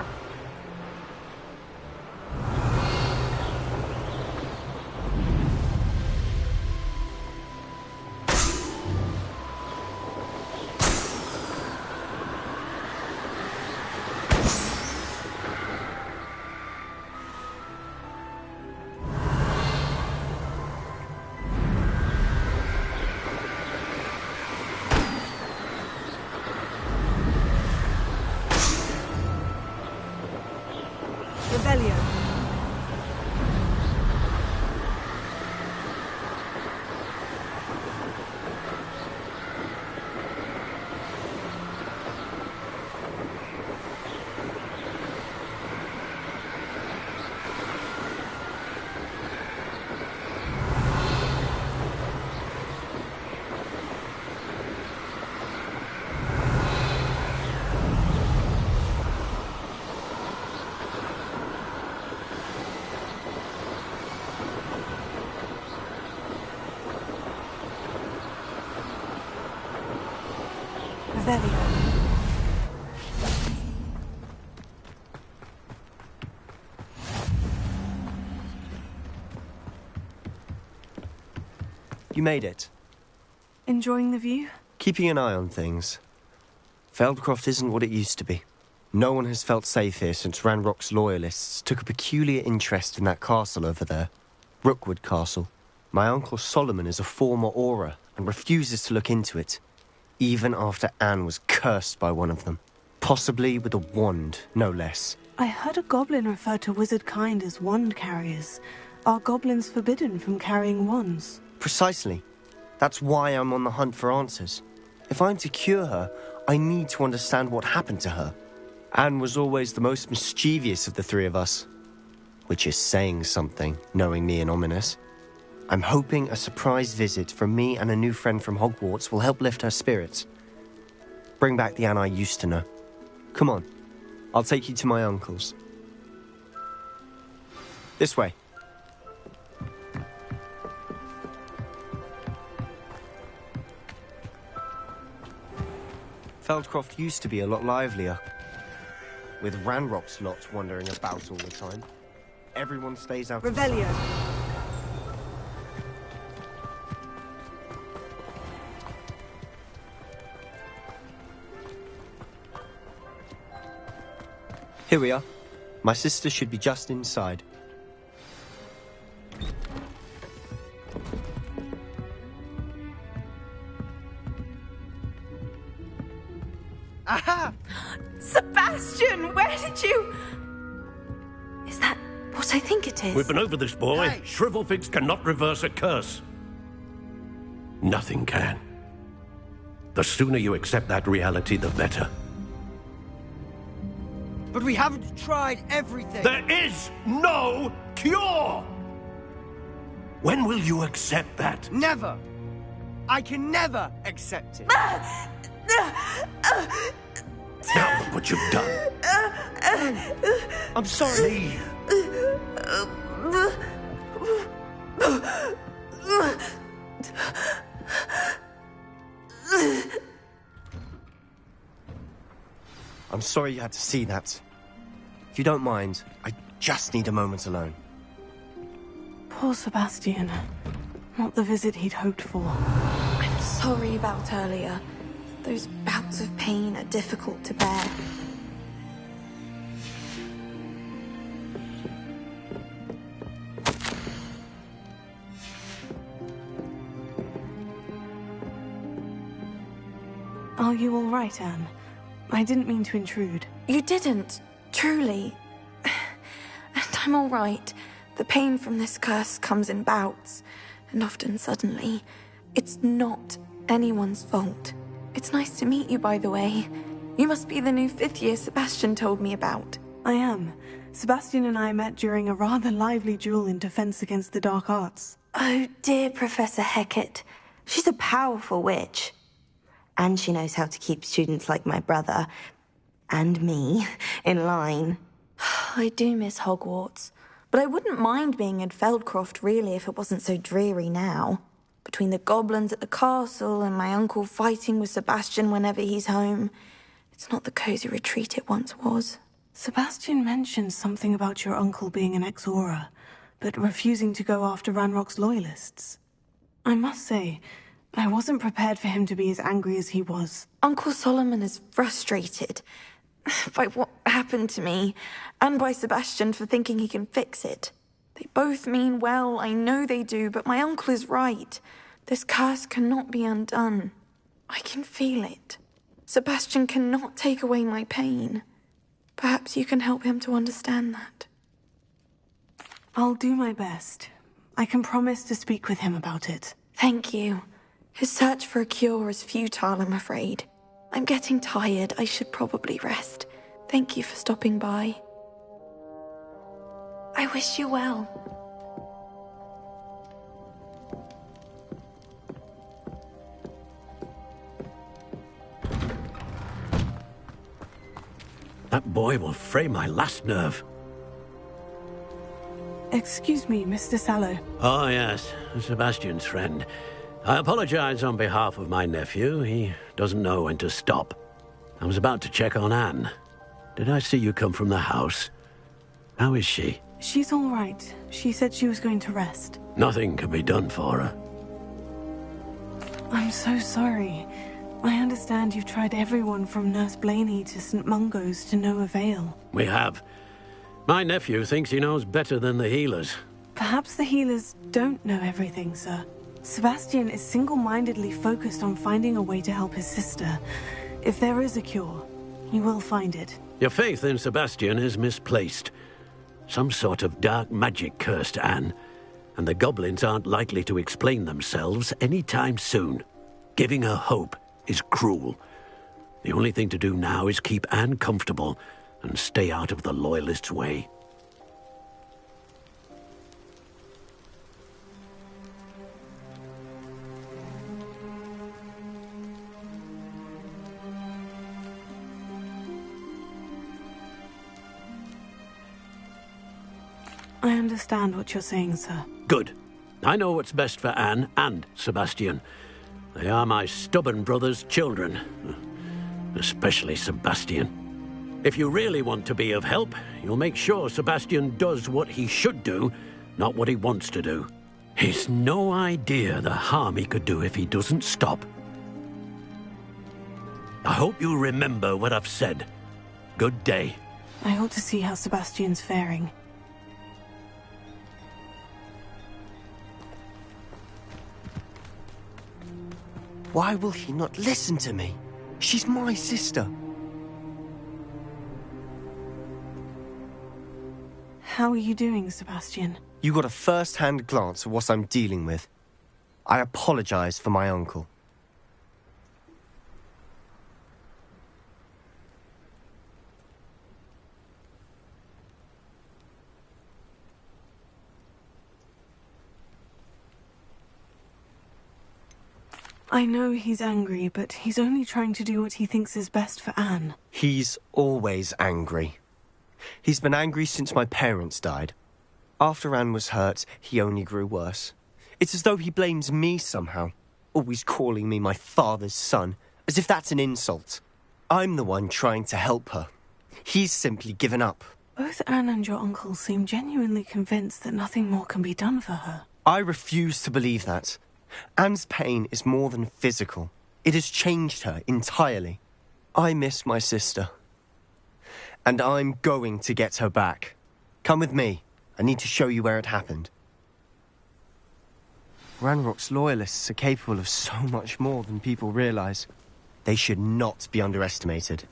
A: Revelio. Revelio.
K: You made it.
A: Enjoying the view?
K: Keeping an eye on things. Feldcroft isn't what it used to be. No one has felt safe here since Ranrock's loyalists took a peculiar interest in that castle over there. Rookwood Castle. My uncle Solomon is a former Auror and refuses to look into it, even after Anne was cursed by one of them. Possibly with a wand, no less.
A: I heard a goblin refer to wizard kind as wand carriers. Are goblins forbidden from carrying wands?
K: Precisely. That's why I'm on the hunt for answers. If I'm to cure her, I need to understand what happened to her. Anne was always the most mischievous of the three of us. Which is saying something, knowing me and Ominous. I'm hoping a surprise visit from me and a new friend from Hogwarts will help lift her spirits. Bring back the Anne I used to know. Come on, I'll take you to my uncle's. This way. Feldcroft used to be a lot livelier. With Ranrock's lot wandering about all the time. Everyone stays out of sight.
A: Revelio.
K: Here we are. My sister should be just inside.
E: Aha! Sebastian, where did you... Is that what I think it is?
B: We've been over this, boy.
C: Hey.
B: Shrivelfigs cannot reverse a curse. Nothing can. The sooner you accept that reality, the better.
L: But we haven't tried everything.
B: There is no cure! When will you accept that?
L: Never. I can never accept it.
B: Now look what you've done.
K: I'm sorry. I'm sorry you had to see that. If you don't mind, I just need a moment alone.
A: Poor Sebastian. Not the visit he'd hoped for.
E: I'm sorry about earlier. Those bouts of pain are difficult to bear.
A: Are you all right, Anne? I didn't mean to intrude.
E: You didn't, truly. And I'm all right. The pain from this curse comes in bouts, and often suddenly. It's not anyone's fault. It's nice to meet you, by the way. You must be the new 5th year Sebastian told me about.
A: I am. Sebastian and I met during a rather lively duel in defense against the dark arts.
E: Oh, dear Professor Hecat. She's a powerful witch. And she knows how to keep students like my brother, and me, in line. I do miss Hogwarts, but I wouldn't mind being in Feldcroft, really, if it wasn't so dreary now. Between the goblins at the castle and my uncle fighting with Sebastian whenever he's home, It's not the cozy retreat it once was.
A: Sebastian mentioned something about your uncle being an ex-Aura, but refusing to go after Ranrock's loyalists. I must say, I wasn't prepared for him to be as angry as he was.
E: Uncle Solomon is frustrated by what happened to me, and by Sebastian for thinking he can fix it. They both mean well, I know they do, but my uncle is right. This curse cannot be undone. I can feel it. Sebastian cannot take away my pain. Perhaps you can help him to understand that.
A: I'll do my best. I can promise to speak with him about it.
E: Thank you. His search for a cure is futile, I'm afraid. I'm getting tired. I should probably rest. Thank you for stopping by. I wish you well.
B: That boy will fray my last nerve.
A: Excuse me, Mr. Sallow.
B: Oh, yes, Sebastian's friend. I apologize on behalf of my nephew. He doesn't know when to stop. I was about to check on Anne. Did I see you come from the house? How is she?
A: She's all right. She said she was going to rest.
B: Nothing can be done for her.
A: I'm so sorry. I understand you've tried everyone from Nurse Blaney to St. Mungo's to no avail.
B: We have. My nephew thinks he knows better than the healers.
A: Perhaps the healers don't know everything, sir. Sebastian is single-mindedly focused on finding a way to help his sister. If there is a cure, he will find it.
B: Your faith in Sebastian is misplaced. Some sort of dark magic cursed Anne, and the goblins aren't likely to explain themselves anytime soon. Giving her hope is cruel. The only thing to do now is keep Anne comfortable and stay out of the Loyalists' way.
A: I understand what you're saying, sir.
B: Good. I know what's best for Anne and Sebastian. They are my stubborn brother's children. Especially Sebastian. If you really want to be of help, you'll make sure Sebastian does what he should do, not what he wants to do. He's no idea the harm he could do if he doesn't stop. I hope you remember what I've said. Good day.
A: I ought to see how Sebastian's faring.
K: Why will he not listen to me? She's my sister.
A: How are you doing, Sebastian?
K: You got a first-hand glance at what I'm dealing with. I apologize for my uncle.
A: I know he's angry, but he's only trying to do what he thinks is best for Anne.
K: He's always angry. He's been angry since my parents died. After Anne was hurt, he only grew worse. It's as though he blames me somehow, always calling me my father's son, as if that's an insult. I'm the one trying to help her. He's simply given up.
A: Both Anne and your uncle seem genuinely convinced that nothing more can be done for her.
K: I refuse to believe that. Anne's pain is more than physical. It has changed her entirely. I miss my sister. And I'm going to get her back. Come with me. I need to show you where it happened. Ranrock's loyalists are capable of so much more than people realize. They should not be underestimated.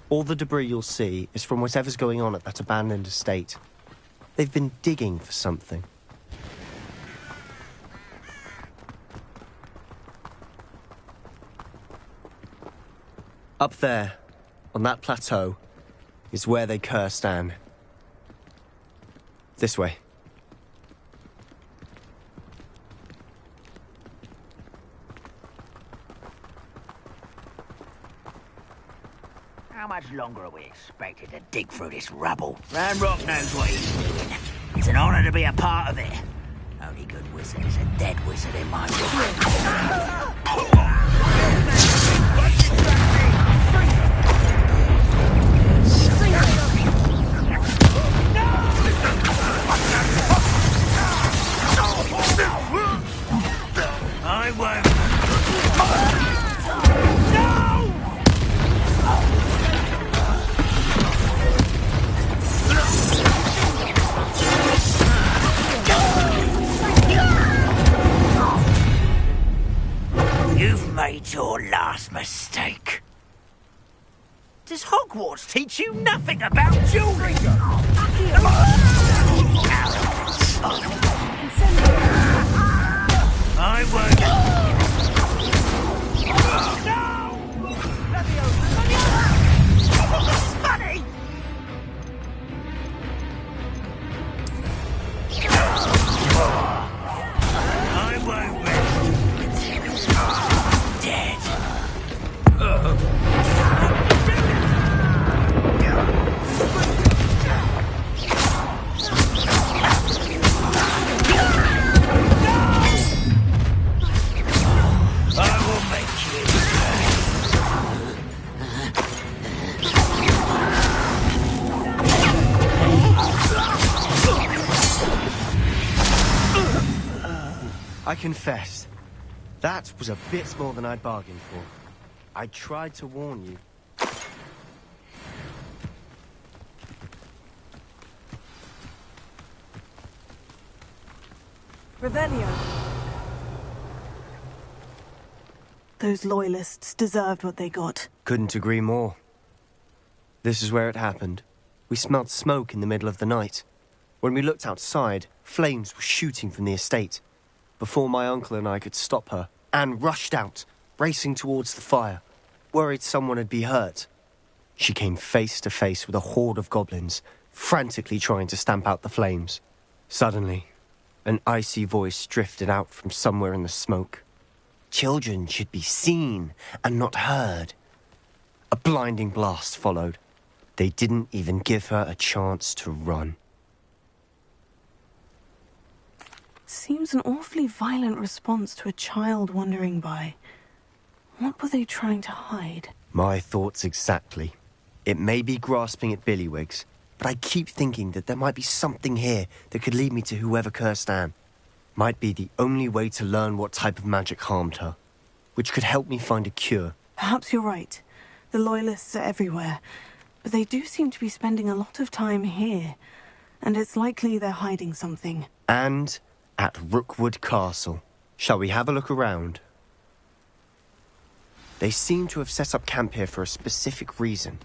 K: All the debris you'll see is from whatever's going on at that abandoned estate. They've been digging for something. Up there, on that plateau, is where they cursed Anne. This way.
C: How much longer are we expected to dig through this rubble? Ranrock knows what he's doing. It's an honor to be a part of it. Only good wizard is a dead wizard in my book. I won't. You've made your last mistake. Does Hogwarts teach you nothing about jewelry? I won't. No! This is funny! I won't rest. Dead. I will make
K: I confess, that was a bit more than I'd bargained for. I tried to warn you.
A: Revelio. Those loyalists deserved what they got.
K: Couldn't agree more. This is where it happened. We smelled smoke in the middle of the night. When we looked outside, flames were shooting from the estate. Before my uncle and I could stop her, Anne rushed out, racing towards the fire, worried someone had been hurt. She came face to face with a horde of goblins, frantically trying to stamp out the flames. Suddenly, an icy voice drifted out from somewhere in the smoke. Children should be seen and not heard. A blinding blast followed. They didn't even give her a chance to run.
A: Seems an awfully violent response to a child wandering by. What were they trying to hide?
K: My thoughts exactly. It may be grasping at Billywigs, but I keep thinking that there might be something here that could lead me to whoever cursed Anne. Might be the only way to learn what type of magic harmed her, which could help me find a cure.
A: Perhaps you're right. The Loyalists are everywhere, but they do seem to be spending a lot of time here, and it's likely they're hiding something.
K: And at Rookwood Castle. Shall we have a look around? They seem to have set up camp here for a specific reason.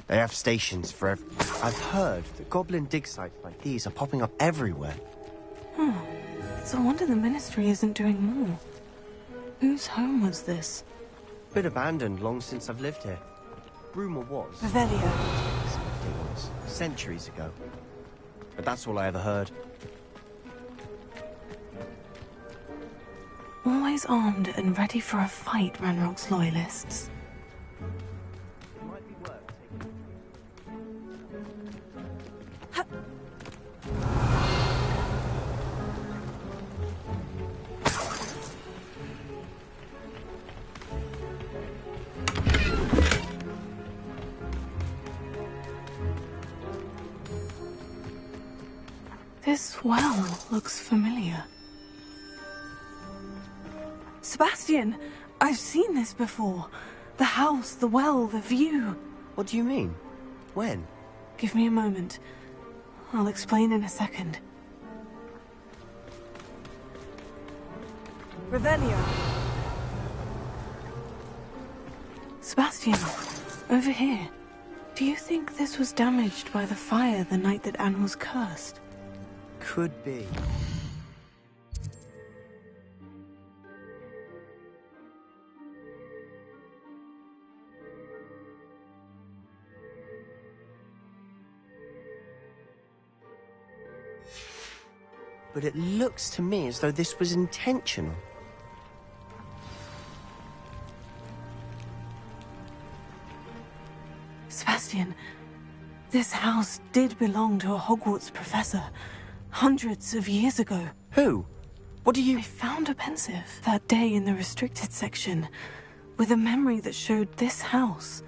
K: They have stations for I've heard that goblin dig sites like these are popping up everywhere.
A: It's a wonder the Ministry isn't doing more. Whose home was this?
K: Been abandoned long since I've lived here. Rumour was.
A: Revelio.
K: It was centuries ago. But that's all I ever heard.
A: Always armed and ready for a fight, Ranrock's Loyalists. This well looks familiar. Sebastian, I've seen this before. The house, the well, the view.
K: What do you mean? When?
A: Give me a moment. I'll explain in a second. Revelio. Sebastian, over here. Do you think this was damaged by the fire the night that Anne was cursed?
K: Could be. But it looks to me as though this was intentional.
A: Sebastian, this house did belong to a Hogwarts professor, hundreds of years ago.
K: Who? What do you...
A: I found a pensive that day in the restricted section with a memory that showed this house.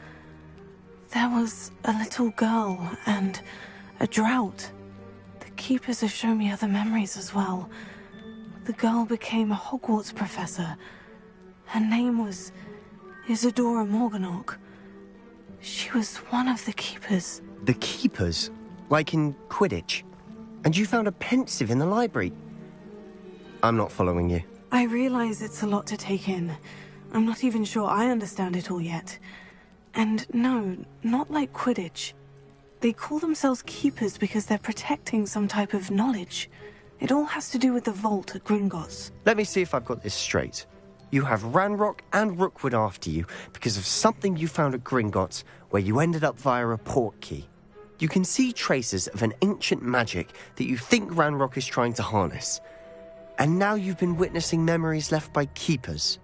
A: There was a little girl and a drought. The keepers have shown me other memories as well. The girl became a Hogwarts professor. Her name was Isadora Morganach. She was one of the keepers.
K: The keepers? Like in Quidditch? And you found a pensive in the library? I'm not following you.
A: I realize it's a lot to take in. I'm not even sure I understand it all yet. And no, not like Quidditch. They call themselves keepers because they're protecting some type of knowledge. It all has to do with the vault at Gringotts.
K: Let me see if I've got this straight. You have Ranrock and Rookwood after you because of something you found at Gringotts where you ended up via a portkey. You can see traces of an ancient magic that you think Ranrock is trying to harness. And now you've been witnessing memories left by keepers.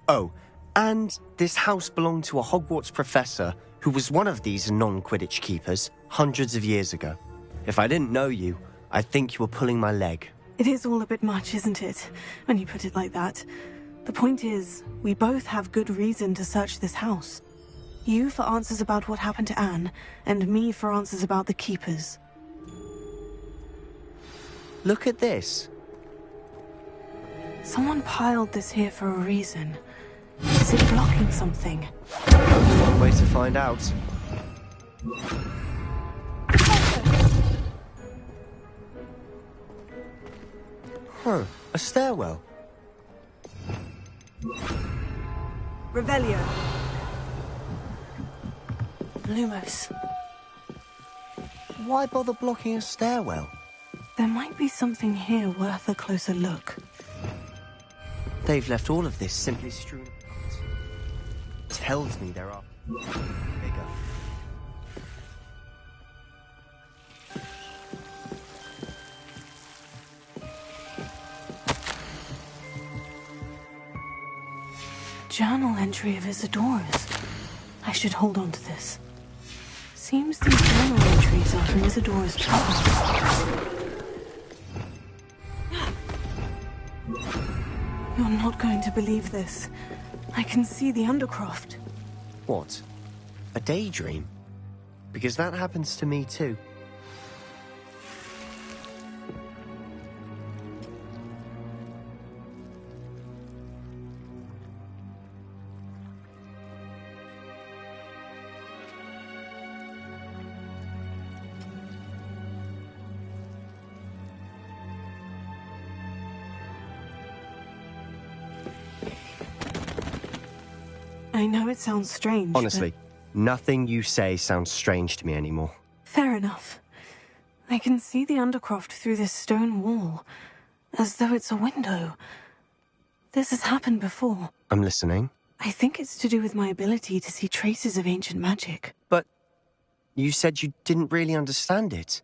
K: Oh, and this house belonged to a Hogwarts professor who was one of these non-Quidditch keepers hundreds of years ago. If I didn't know you, I'd think you were pulling my leg.
A: It is all a bit much, isn't it, when you put it like that? The point is, we both have good reason to search this house. You for answers about what happened to Anne, and me for answers about the keepers.
K: Look at this.
A: Someone piled this here for a reason. Is it blocking something?
K: One way to find out. Huh, a stairwell.
A: Revelio. Lumos.
K: Why bother blocking a stairwell?
A: There might be something here worth a closer look.
K: They've left all of this simply strewn about. Tells me there are bigger.
A: Journal entry of Isadora's. I should hold on to this. Seems these journal entries are from Isadora's past. You're not going to believe this. I can see the Undercroft.
K: What? A daydream? Because that happens to me too.
A: I know it sounds strange,
K: Honestly, nothing you say sounds strange to me anymore.
A: Fair enough. I can see the Undercroft through this stone wall, as though it's a window. This has happened before.
K: I'm listening.
A: I think it's to do with my ability to see traces of ancient magic.
K: But you said you didn't really understand it,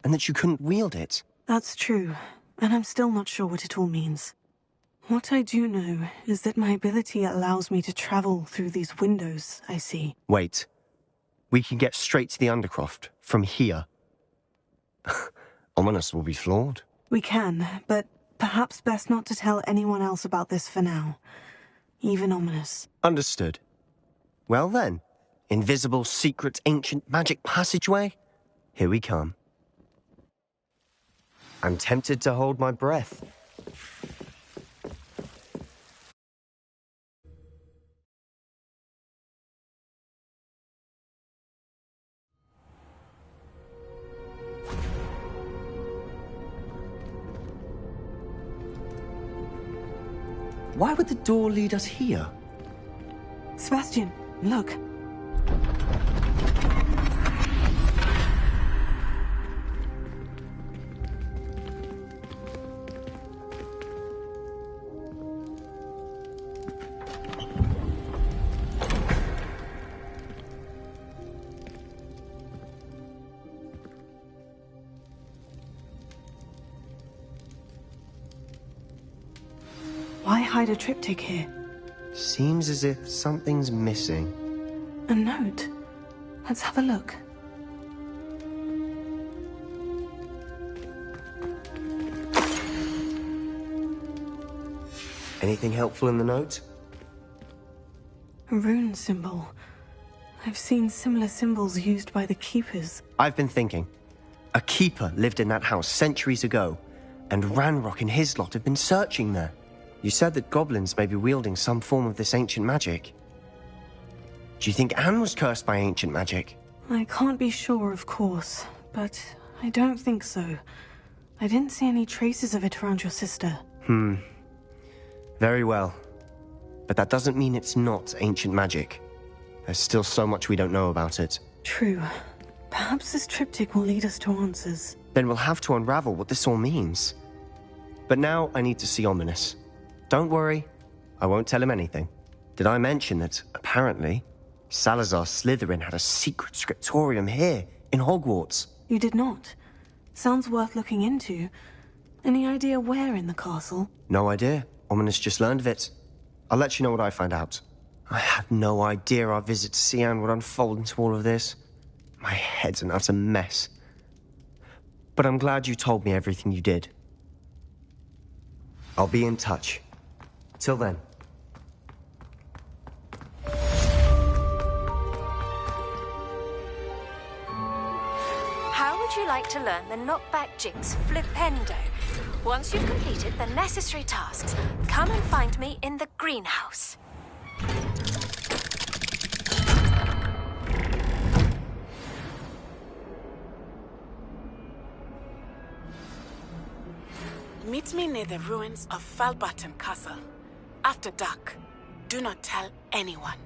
K: and that you couldn't wield it.
A: That's true, and I'm still not sure what it all means. What I do know is that my ability allows me to travel through these windows I see.
K: Wait. We can get straight to the Undercroft from here. Ominous will be flawed.
A: We can, but perhaps best not to tell anyone else about this for now. Even Ominous.
K: Understood. Well then, invisible, secret, ancient magic passageway? Here we come. I'm tempted to hold my breath. Why would the door lead us here?
A: Sebastian, look. Why hide a triptych here?
K: Seems as if something's missing.
A: A note. Let's have a look.
K: Anything helpful in the note?
A: A rune symbol. I've seen similar symbols used by the keepers.
K: I've been thinking. A keeper lived in that house centuries ago, and Ranrock and his lot have been searching there. You said that goblins may be wielding some form of this ancient magic. Do you think Anne was cursed by ancient magic?
A: I can't be sure, of course, but I don't think so. I didn't see any traces of it around your sister.
K: Very well. But that doesn't mean it's not ancient magic. There's still so much we don't know about it.
A: True. Perhaps this triptych will lead us to answers.
K: Then we'll have to unravel what this all means. But now I need to see Ominous. Don't worry, I won't tell him anything. Did I mention that, apparently, Salazar Slytherin had a secret scriptorium here, in Hogwarts?
A: You did not. Sounds worth looking into. Any idea where in the castle?
K: No idea. Ominous just learned of it. I'll let you know what I find out. I had no idea our visit to Cian would unfold into all of this. My head's an utter mess. But I'm glad you told me everything you did. I'll be in touch. Till then.
M: How would you like to learn the knockback jinx flipendo? Once you've completed the necessary tasks, come and find me in the greenhouse.
N: Meet me near the ruins of Falbutton Castle. After dark. Do not tell anyone.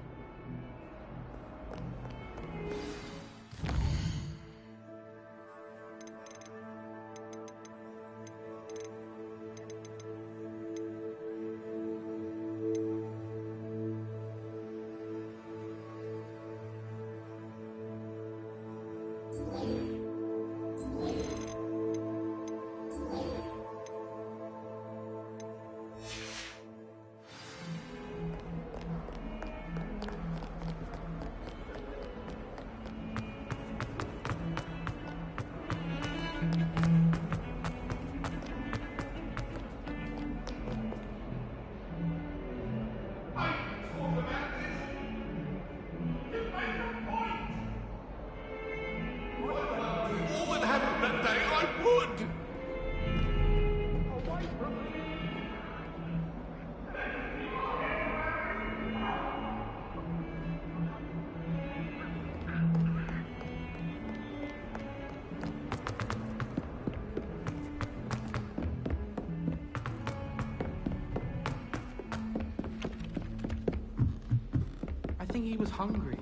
O: I think he was hungry.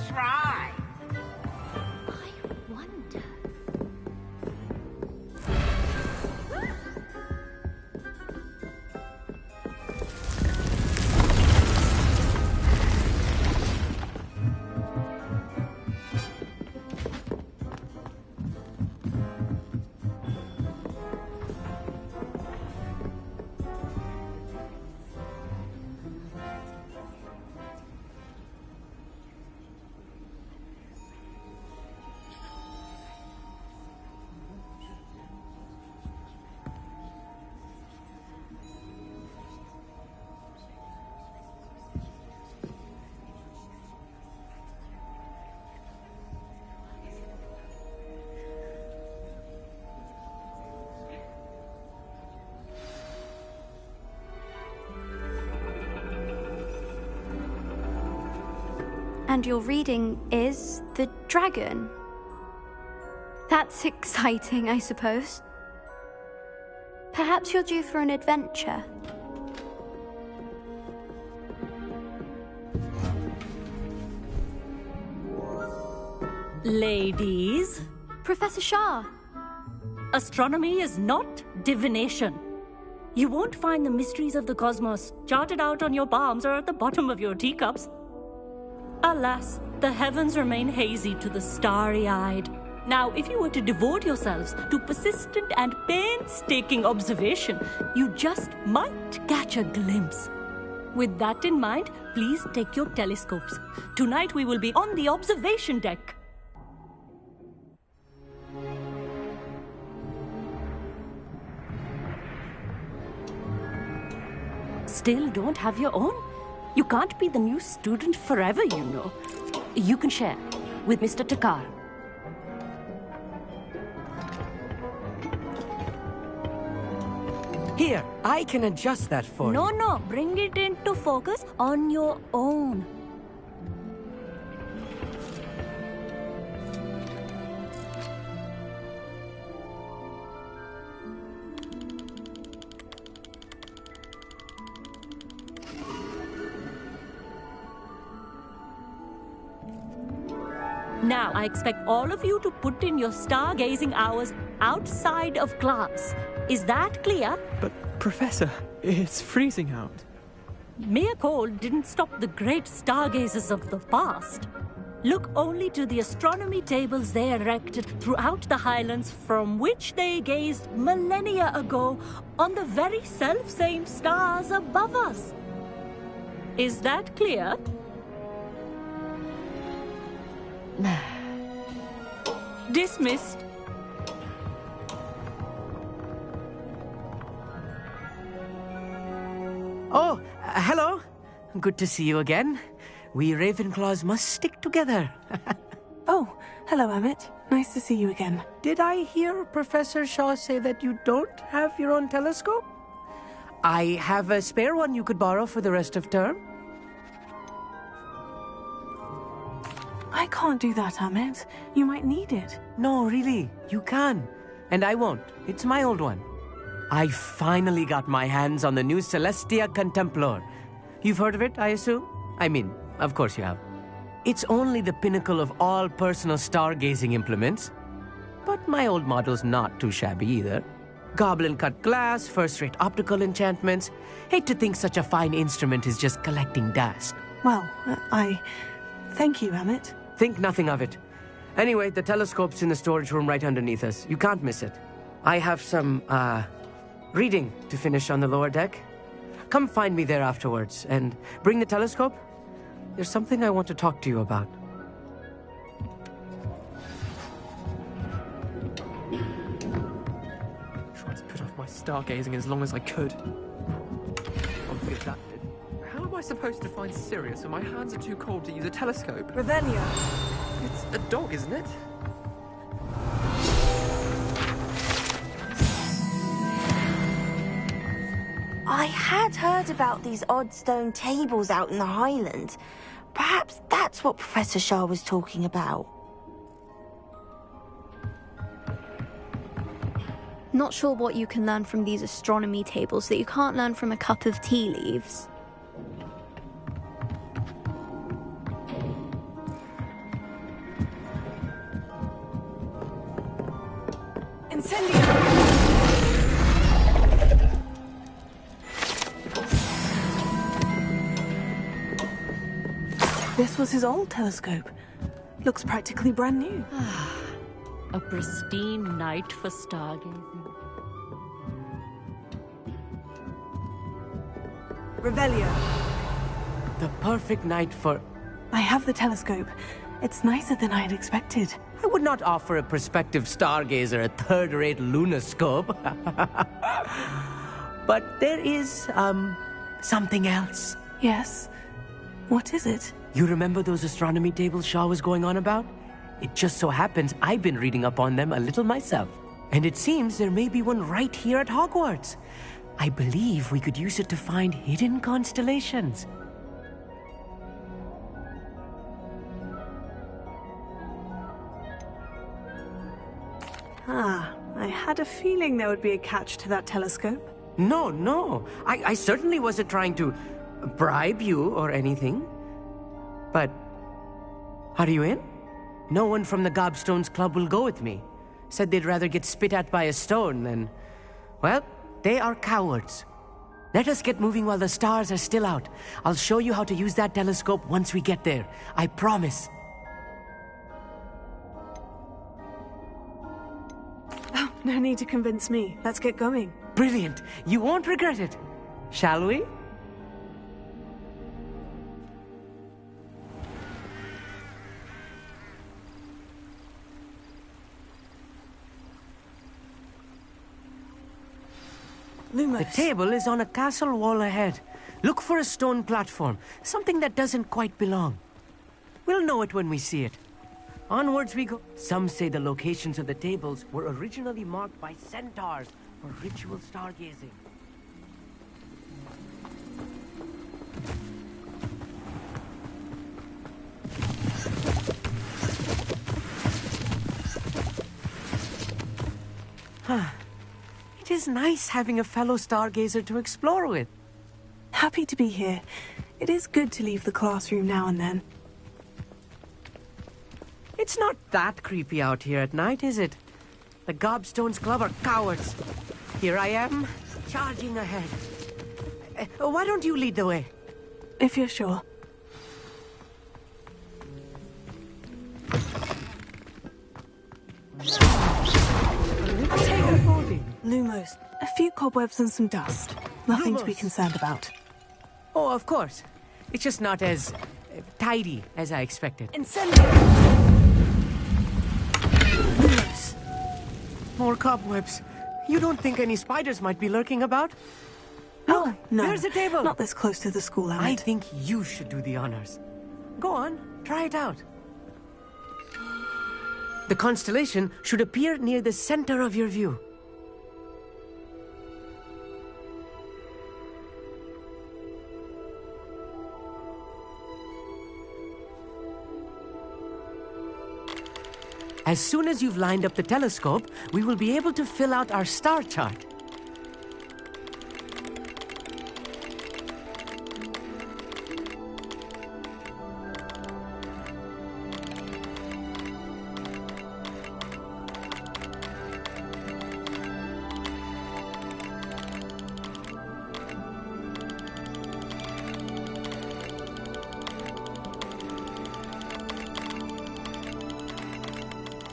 M: Try.
I: I wonder.
P: And your reading is the dragon. That's exciting, I suppose. Perhaps you're due for an adventure.
Q: Ladies.
P: Professor Shah.
Q: Astronomy is not divination. You won't find the mysteries of the cosmos charted out on your palms or at the bottom of your teacups. Alas, the heavens remain hazy to the starry-eyed. Now, if you were to devote yourselves to persistent and painstaking observation, you just might catch a glimpse. With that in mind, please take your telescopes. Tonight we will be on the observation deck. Still don't have your own? You can't be the new student forever, you know. You can share with Mr. Takar.
R: Here, I can adjust that for you.
Q: No, bring it into focus on your own. Now, I expect all of you to put in your stargazing hours outside of class. Is that clear?
S: But, Professor, it's freezing out.
Q: Mere cold didn't stop the great stargazers of the past. Look only to the astronomy tables they erected throughout the Highlands from which they gazed millennia ago on the very self-same stars above us. Is that clear? Dismissed.
R: Oh, hello. Good to see you again. We Ravenclaws must stick together.
A: Oh, hello, Amit. Nice to see you again.
B: Did I hear Professor Shaw say that you don't have your own telescope? I have a spare one you could borrow for the rest of term.
A: I can't do that, Amit. You might need it.
B: No, really, you can. And I won't. It's my old one. I finally got my hands on the new Celestia Contemplar. You've heard of it, I assume? I mean, of course you have. It's only the pinnacle of all personal stargazing implements. But my old model's not too shabby either. Goblin-cut glass, first-rate optical enchantments. Hate to think such a fine instrument is just collecting dust.
A: Well, thank you, Amit.
B: Think nothing of it. Anyway, the telescope's in the storage room right underneath us. You can't miss it. I have some, reading to finish on the lower deck. Come find me there afterwards, and bring the telescope. There's something I want to talk to you about.
S: Tried to put off my stargazing as long as I could. I'm good at that bit. How am I supposed to find Sirius when my hands are too cold to use a telescope?
A: Revelio.
S: It's a dog, isn't it?
E: I had heard about these odd stone tables out in the Highlands. Perhaps that's what Professor Shah was talking about.
P: Not sure what you can learn from these astronomy tables that you can't learn from a cup of tea leaves.
A: Incendio! This was his old telescope. Looks practically brand new.
Q: A pristine night for stargazing.
A: Revelio.
B: The perfect night for...
A: I have the telescope. It's nicer than I had expected.
B: I would not offer a prospective stargazer a third-rate lunoscope. But there is, something else.
A: Yes? What is it?
B: You remember those astronomy tables Shaw was going on about? It just so happens I've been reading up on them a little myself. And it seems there may be one right here at Hogwarts. I believe we could use it to find hidden constellations.
A: I had a feeling there would be a catch to that telescope.
B: No. I certainly wasn't trying to bribe you or anything. But, are you in? No one from the Gobstones Club will go with me. Said they'd rather get spit at by a stone than... Well, they are cowards. Let us get moving while the stars are still out. I'll show you how to use that telescope once we get there. I promise.
A: Oh, no need to convince me. Let's get going.
B: Brilliant. You won't regret it. Shall we?
A: Lumos.
R: The table is on a castle wall ahead. Look for a stone platform, something that doesn't quite belong. We'll know it when we see it. Onwards we go. Some say the locations of the tables were originally marked by centaurs for ritual stargazing. It is nice having a fellow stargazer to explore with.
A: Happy to be here. It is good to leave the classroom now and then.
R: It's not that creepy out here at night, is it? The Gobstones Club are cowards. Here I am, charging ahead. Why don't you lead the way?
A: If you're sure. Lumos. A few cobwebs and some dust. Nothing to be concerned about.
R: Oh, of course. It's just not as tidy as I expected.
A: Incendio!
R: Lumos. More cobwebs. You don't think any spiders might be lurking about?
A: Oh, no.
R: There's a table.
A: Not this close to the school, Ahmed.
R: I think you should do the honors. Go on, try it out. The constellation should appear near the center of your view. As soon as you've lined up the telescope, we will be able to fill out our star chart.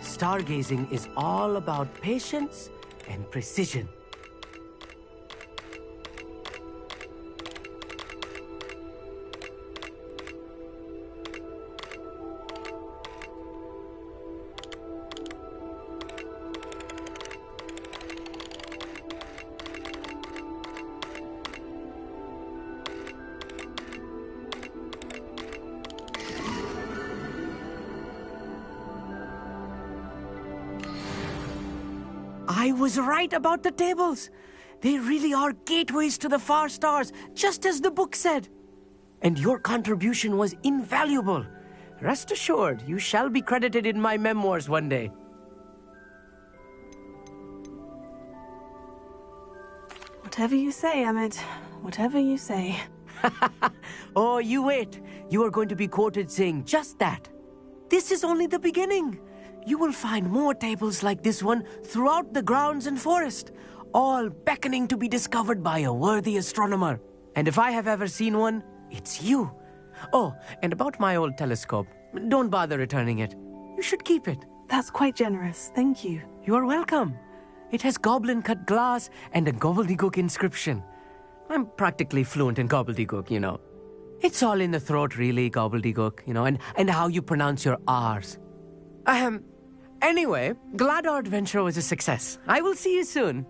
R: Stargazing is all about patience and precision. I was right about the tables. They really are gateways to the far stars, just as the book said. And your contribution was invaluable. Rest assured, you shall be credited in my memoirs one day.
A: Whatever you say, Ahmed. Whatever you say.
R: Oh, you wait. You are going to be quoted saying just that. This is only the beginning. You will find more tables like this one throughout the grounds and forest, all beckoning to be discovered by a worthy astronomer. And if I have ever seen one, it's you. Oh, and about my old telescope, don't bother returning it. You should keep it.
A: That's quite generous, thank you.
R: You are welcome. It has goblin-cut glass and a gobbledygook inscription. I'm practically fluent in gobbledygook, you know. It's all in the throat, really, gobbledygook, you know, and how you pronounce your R's. Anyway, glad our adventure was a success. I will see you soon.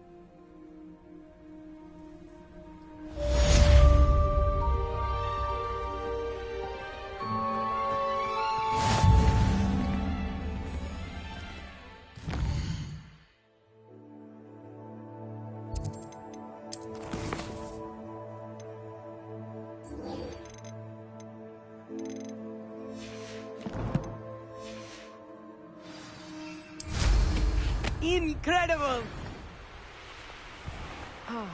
L: Incredible!
A: Oh.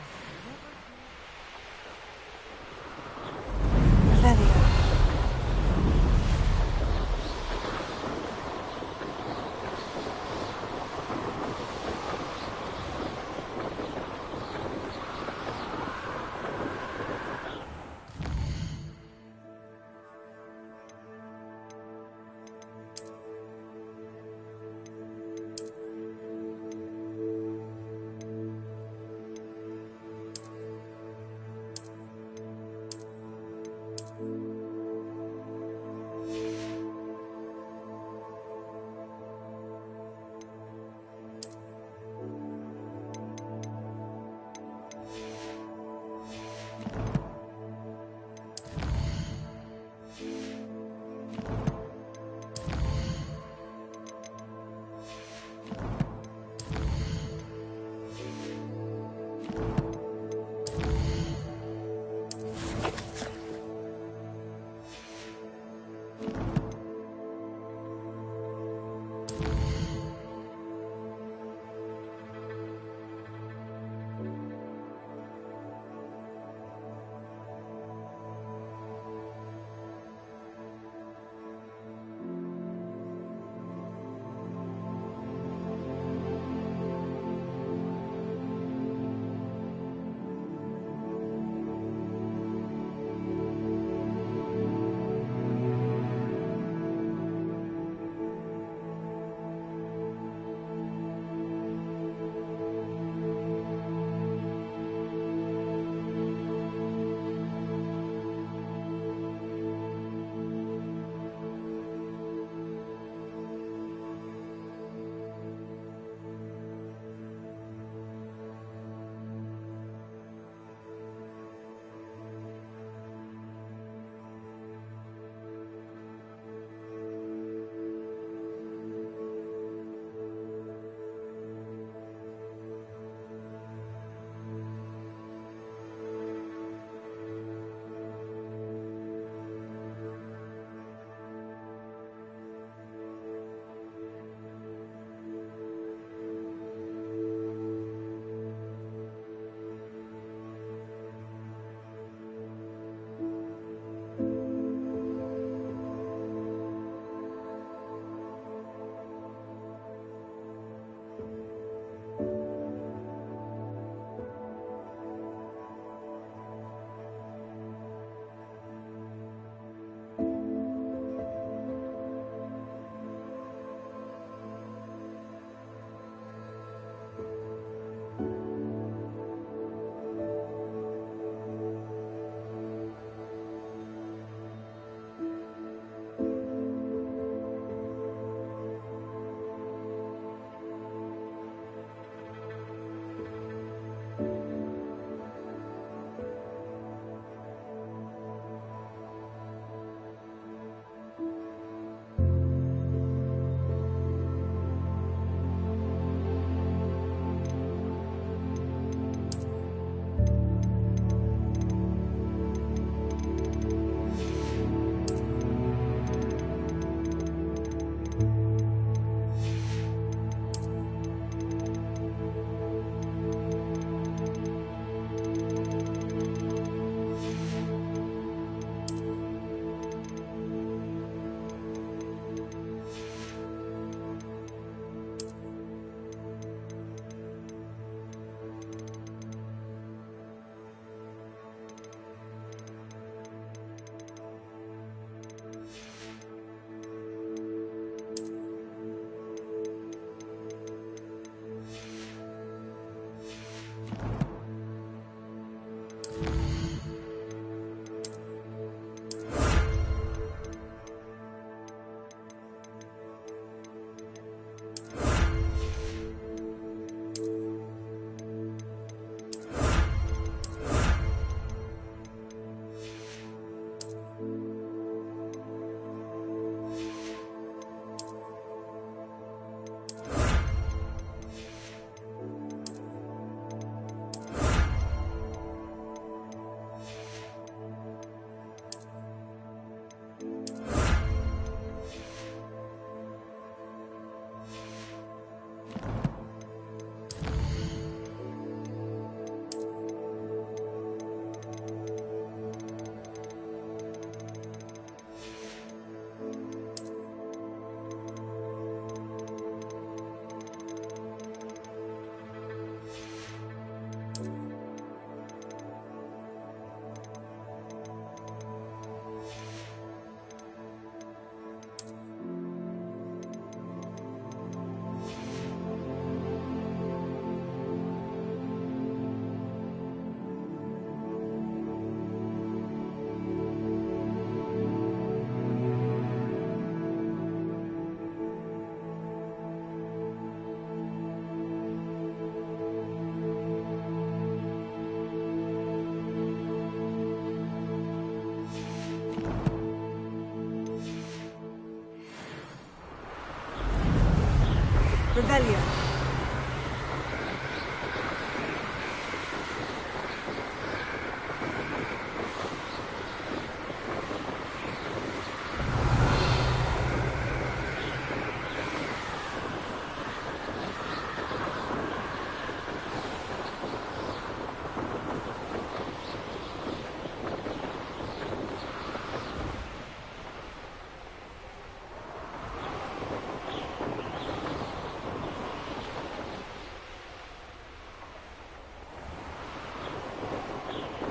A: Revelio.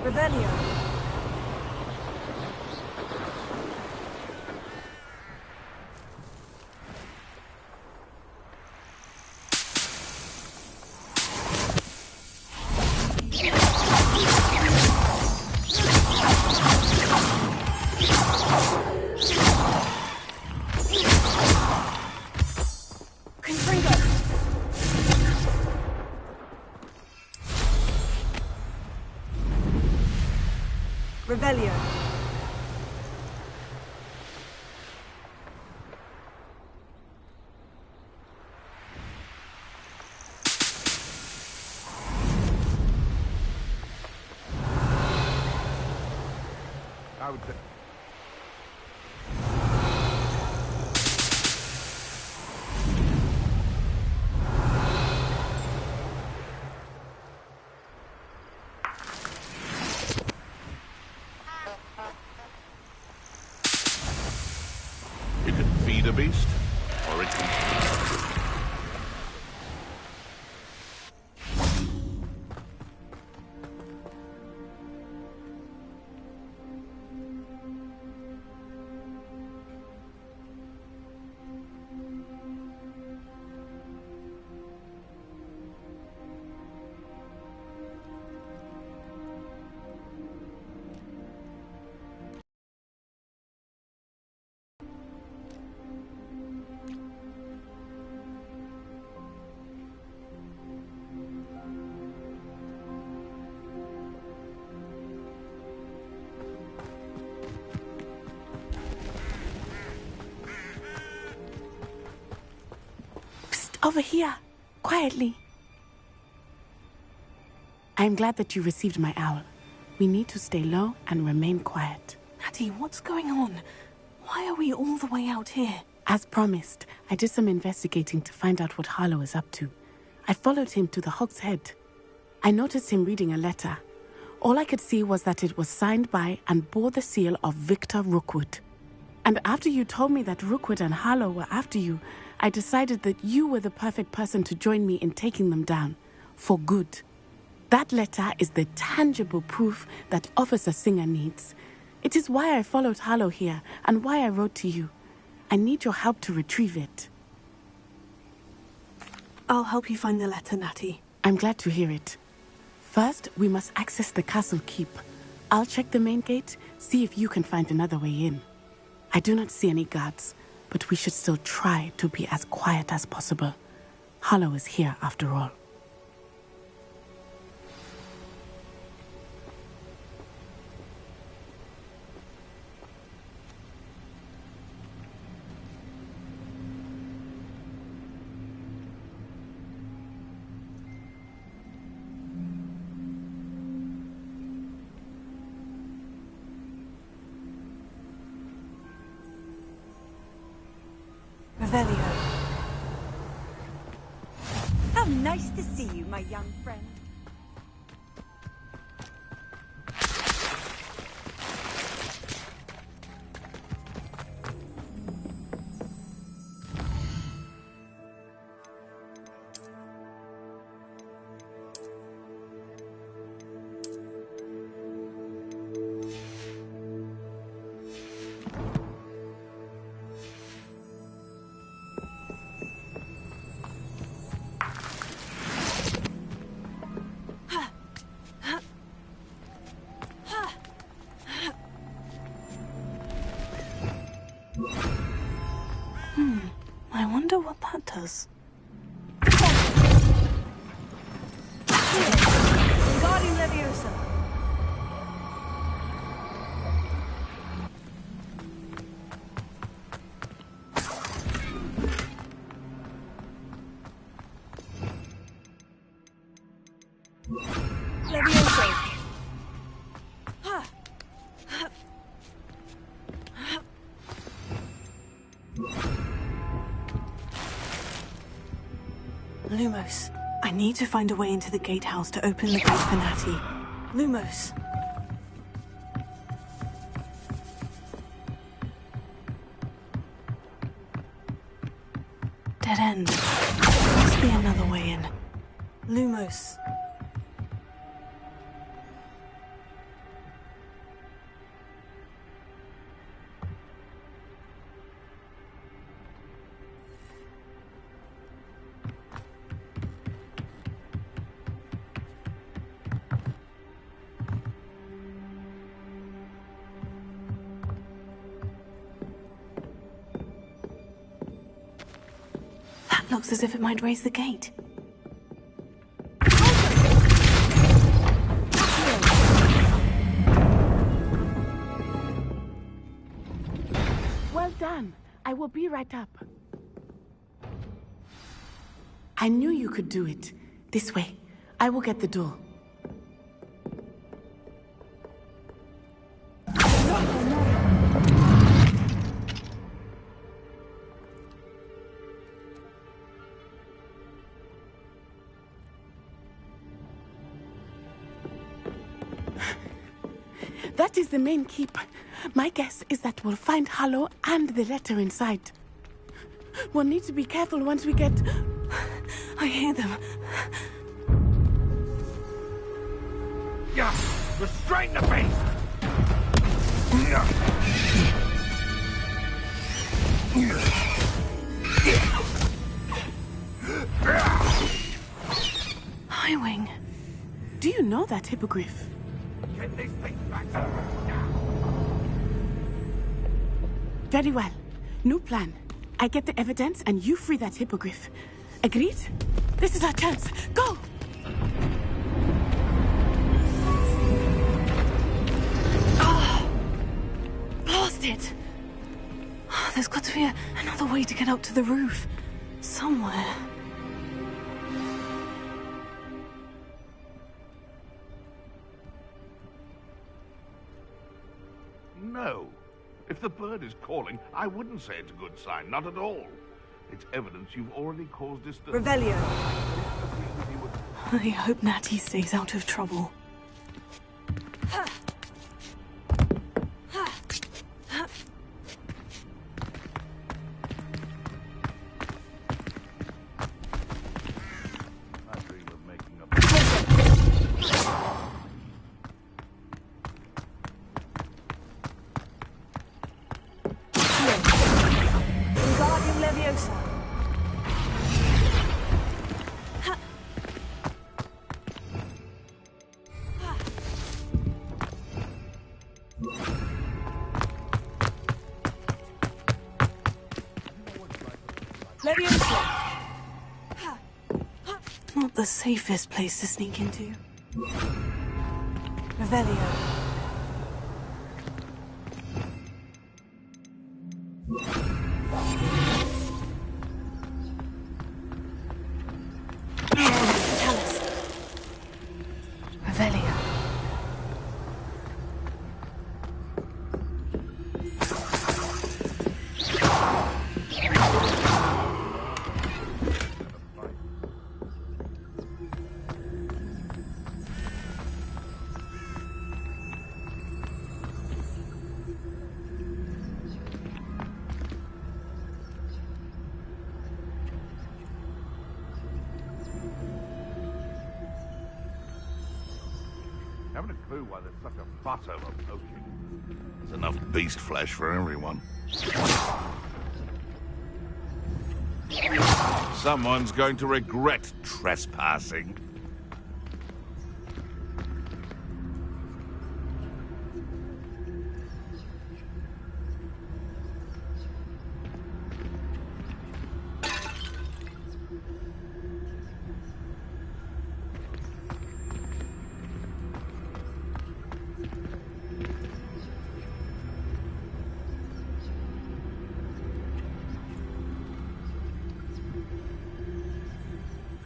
A: Revelio. Revelio.
T: I would.
U: It can feed a beast, or it can...
G: Over here, quietly. I'm glad that you received my owl. We need to stay low and remain quiet.
A: Natty, what's going on? Why are we all the way out here?
G: As promised, I did some investigating to find out what Harlow is up to. I followed him to the Hog's Head. I noticed him reading a letter. All I could see was that it was signed by and bore the seal of Victor Rookwood. And after you told me that Rookwood and Harlow were after you, I decided that you were the perfect person to join me in taking them down. For good. That letter is the tangible proof that Officer Singer needs. It is why I followed Harlow here and why I wrote to you. I need your help to retrieve it.
A: I'll help you find the letter, Natty.
G: I'm glad to hear it. First, we must access the castle keep. I'll check the main gate, see if you can find another way in. I do not see any guards, but we should still try to be as quiet as possible. Harlow is here after all.
A: Revelio.
V: How nice to see you, my young friend.
A: I wonder what that does. Guardian Leviosa. Levioso! Lumos, I need to find a way into the gatehouse to open the gate for Natty. Lumos. Dead end. Must be another way in. Lumos. That looks as if it might raise the gate.
N: Well done. I will be right up. I knew you could do it. This way. I will get the door. That is the main keep. My guess is that we'll find Hollow and the letter inside. We'll need to be careful once we get...
A: I hear them.
U: Yeah, restrain the beast!
A: Highwing.
N: Do you know that hippogriff?
U: Get this thing back now!
N: Very well. New plan. I get the evidence and you free that hippogriff. Agreed? This is our chance. Go!
A: Blast it! There's got to be another way to get up to the roof. Somewhere.
U: No. If the bird is calling, I wouldn't say it's a good sign, not at all. It's evidence you've already caused disturbance.
A: Revelio. I hope Natty stays out of trouble. Not the safest place to sneak into. Revelio. Chalice. Revelio.
U: Haven't a clue why there's such a fuss over poaching. There's enough beast flesh for everyone. Someone's going to regret trespassing.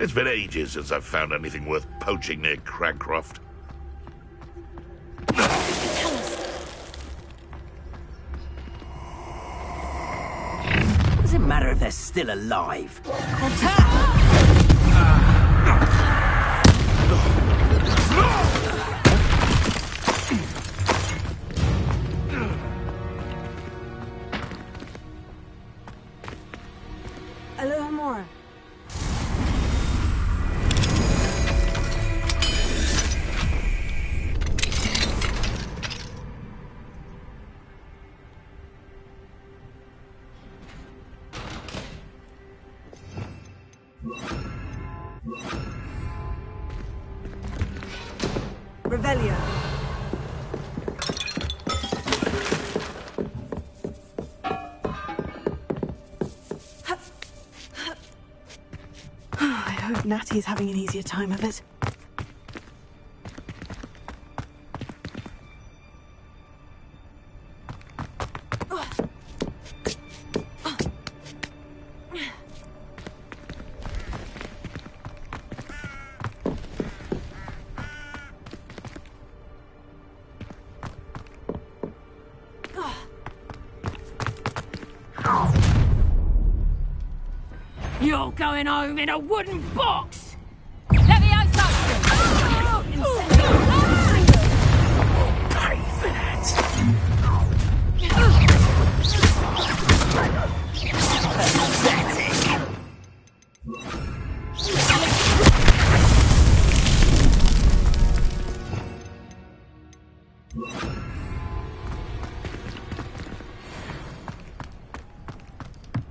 U: It's been ages since I've found anything worth poaching near Cragcroft.
C: matter if they're still alive.
A: Alohomora. Revelio. I hope Natty's having an easier time of it.
D: You're going home in a wooden box! Levioso!
C: Pay for that.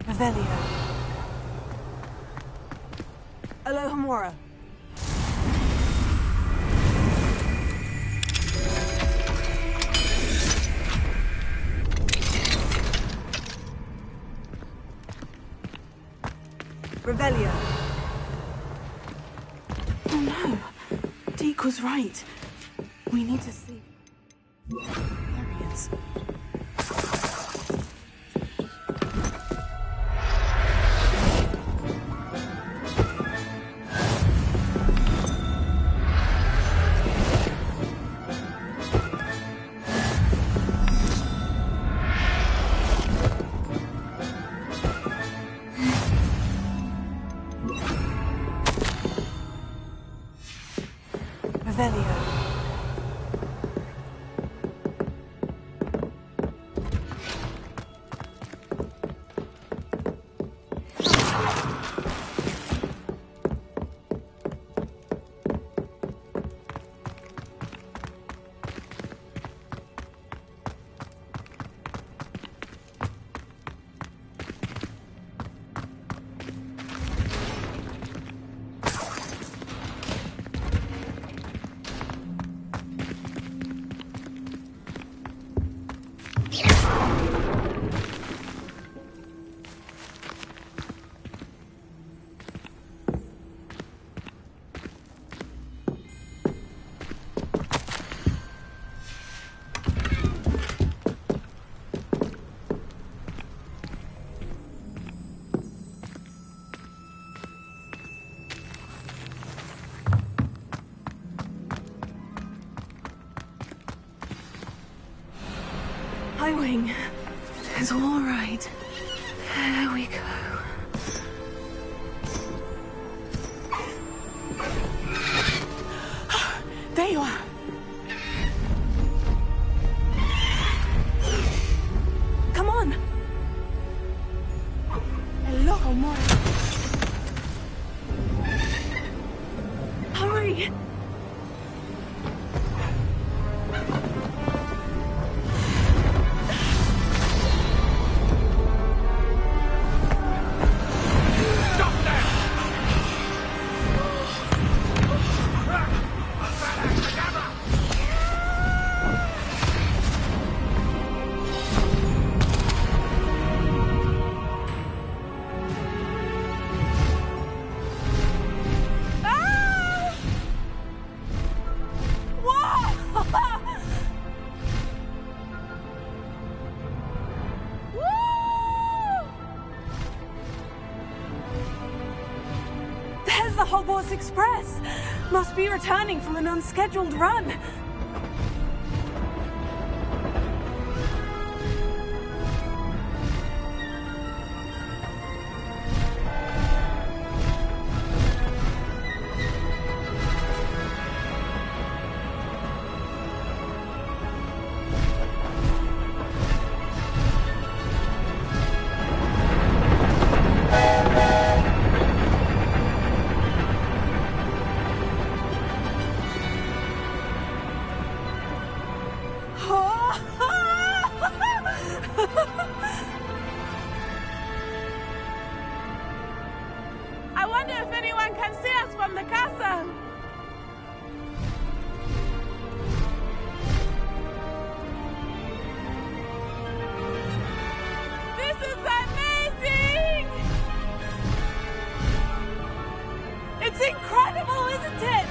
C: Pathetic.
A: Revelio. Alohomora. Revelio. Oh no. Deke was right. We need to see. There he is. Revelio. Hi, Wing. It's all right. There we go.
N: There you are. Come on. Alohomora. Hurry.
A: There's the Hogwarts Express. Must be returning from an unscheduled run.
N: I wonder if anyone can see us from the castle. This is amazing! It's incredible, isn't it?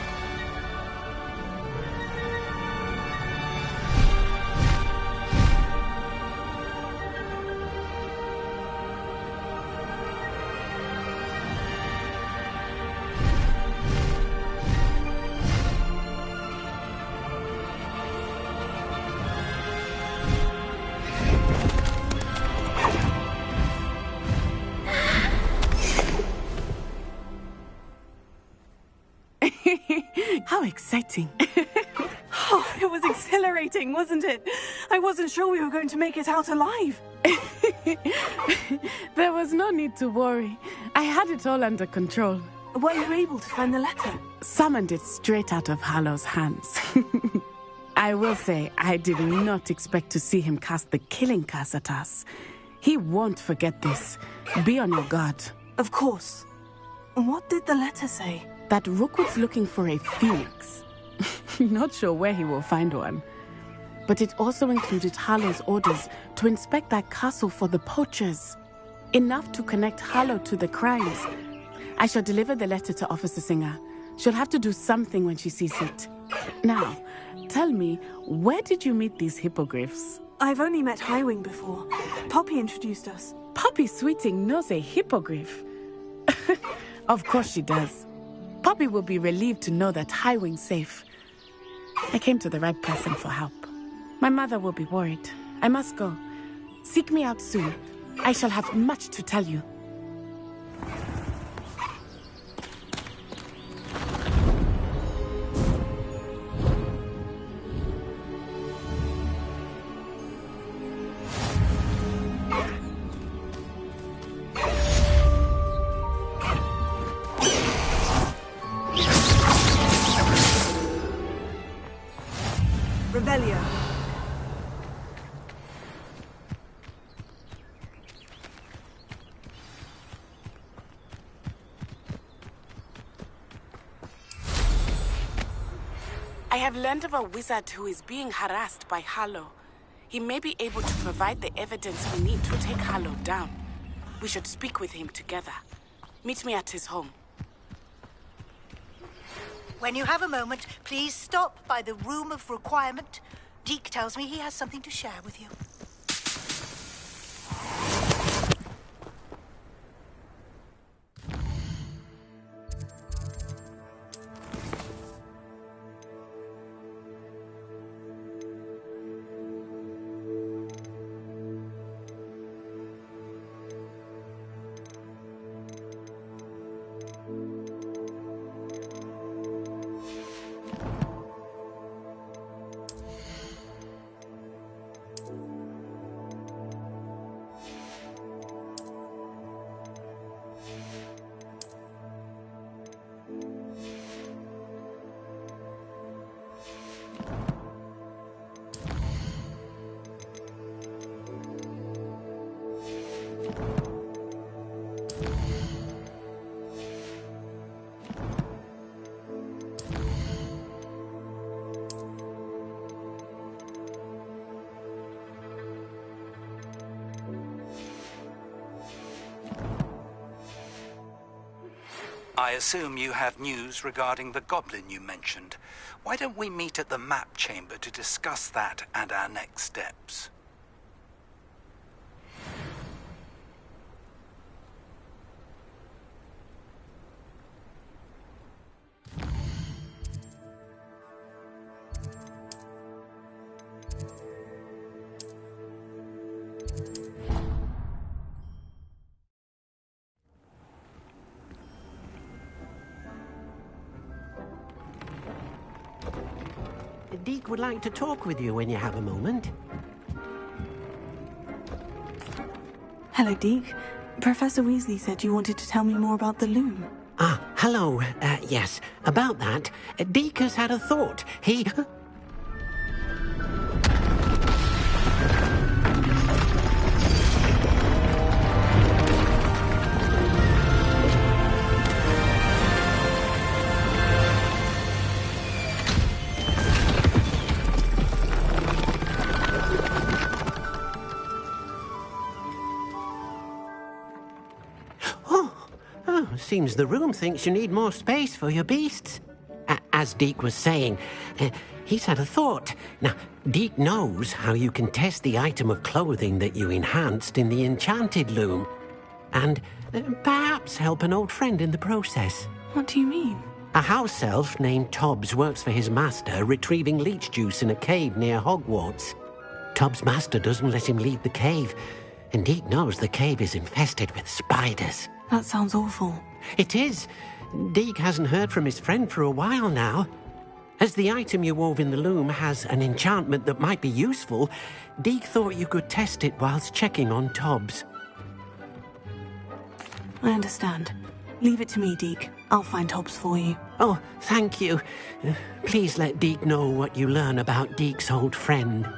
N: How exciting.
A: Oh, it was exhilarating, wasn't it? I wasn't sure we were going to make it out alive.
N: There was no need to worry. I had it all under control.
A: Were you able to find the letter?
N: Summoned it straight out of Hallow's hands. I will say, I did not expect to see him cast the killing curse at us. He won't forget this. Be on your guard.
A: Of course. What did the letter say?
N: That Rookwood's looking for a phoenix. Not sure where he will find one. But it also included Hallow's orders to inspect that castle for the poachers. Enough to connect Hallow to the crimes. I shall deliver the letter to Officer Singer. She'll have to do something when she sees it. Now, tell me, where did you meet these hippogriffs?
A: I've only met Highwing before. Poppy introduced us.
N: Poppy Sweeting knows a hippogriff. Of course she does. Poppy will be relieved to know that Highwing's safe. I came to the right person for help. My mother will be worried. I must go. Seek me out soon. I shall have much to tell you.
A: Revelio.
N: I have learned of a wizard who is being harassed by Hallow. He may be able to provide the evidence we need to take Hallow down. We should speak with him together. Meet me at his home.
C: When you have a moment, please stop by the Room of Requirement. Deke tells me he has something to share with you.
F: I assume you have news regarding the goblin you mentioned. Why don't we meet at the map chamber to discuss that and our next steps?
B: Deke would like to talk with you when you have a moment.
A: Hello, Deke. Professor Weasley said you wanted to tell me more about the loom.
B: Ah, hello. Yes, about that. Deke has had a thought. He... seems the room thinks you need more space for your beasts. As Deke was saying, he's had a thought. Now, Deke knows how you can test the item of clothing that you enhanced in the enchanted loom. And perhaps help an old friend in the process.
A: What do you mean?
B: A house elf named Tobbs works for his master, retrieving leech juice in a cave near Hogwarts. Tobbs' master doesn't let him leave the cave, and Deke knows the cave is infested with spiders.
A: That sounds awful.
B: It is. Deke hasn't heard from his friend for a while now. As the item you wove in the loom has an enchantment that might be useful, Deke thought you could test it whilst checking on Tobbs.
A: I understand. Leave it to me, Deke. I'll find Tobbs for you.
B: Oh, thank you. Please let Deke know what you learn about Deke's old friend.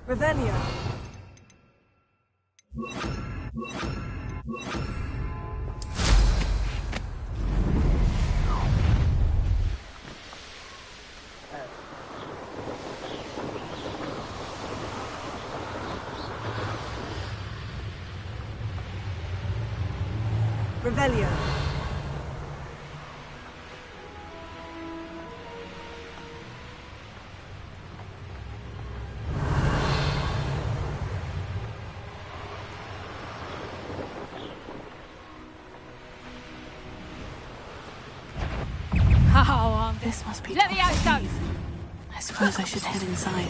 A: Revelio. Revelio. This must be
D: Let me out, go!
A: I suppose I should head inside.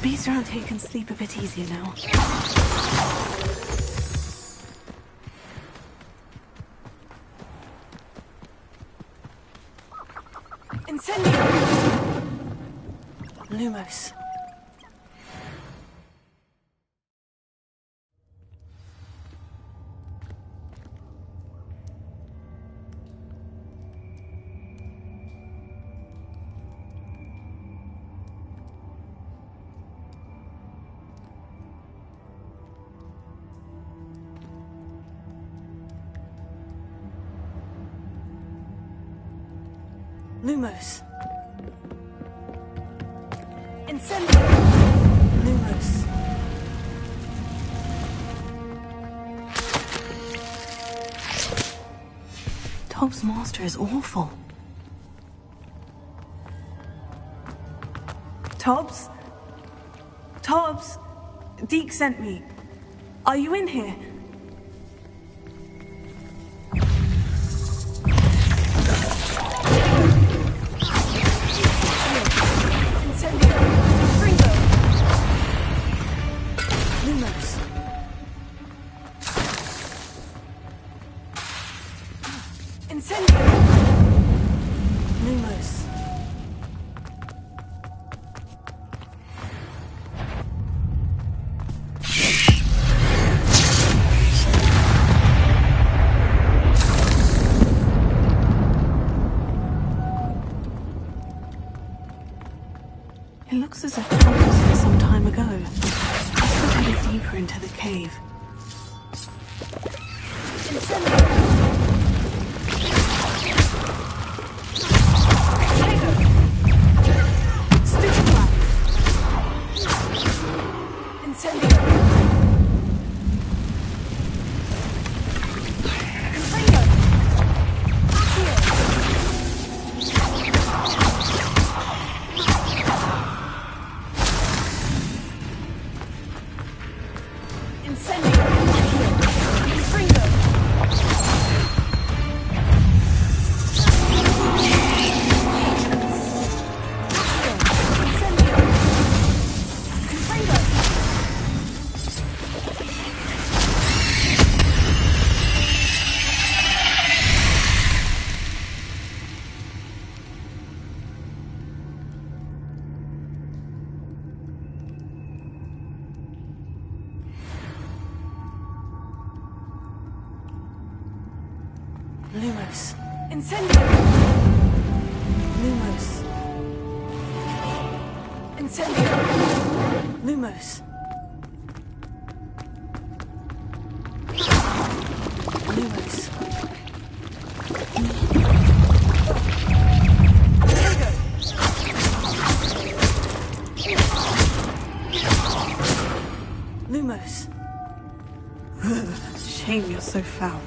A: Bees around here can sleep a bit easier now. Incendio! Lumos. Lumos. Incendio! Lumos. Tob's master is awful. Tobbs? Tobbs? Deke sent me. Are you in here? It looks as if Tom was here some time ago. Let's go headed deeper into the cave. Lumos. Incendio! Lumos. Incendio! Lumos. Lumos. Lumos. Shame you're so foul.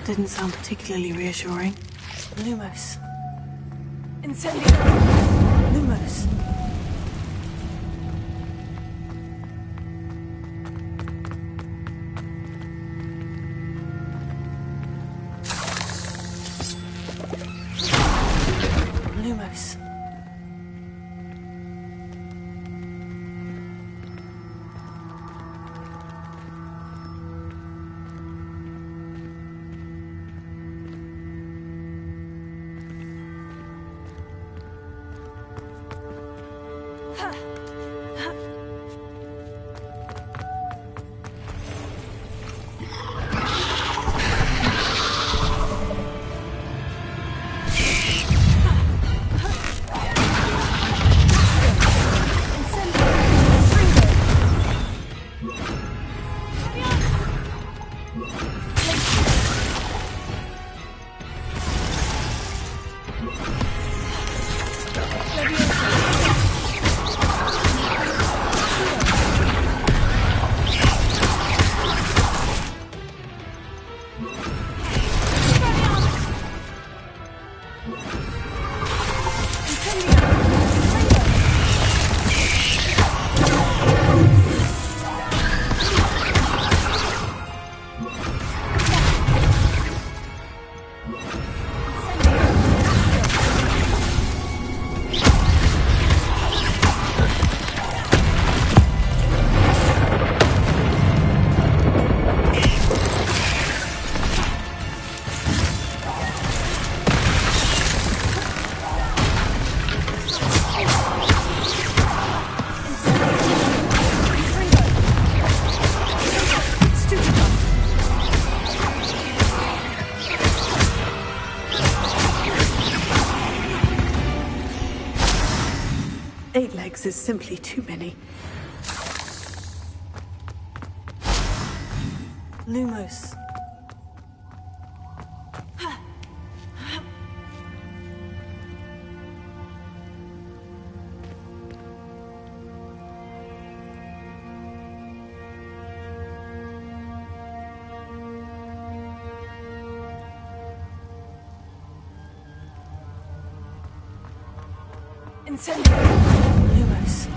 A: didn't sound particularly reassuring. Lumos. Incendio! Lumos. Lumos. Is simply too many. Lumos. Incendio! Lumos.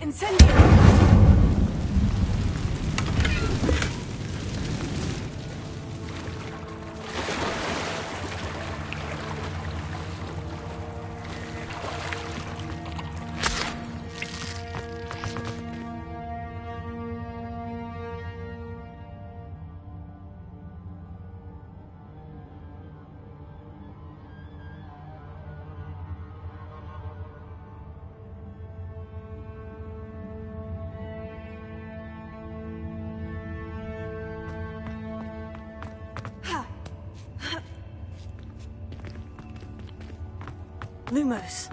A: Incendio! Lumos.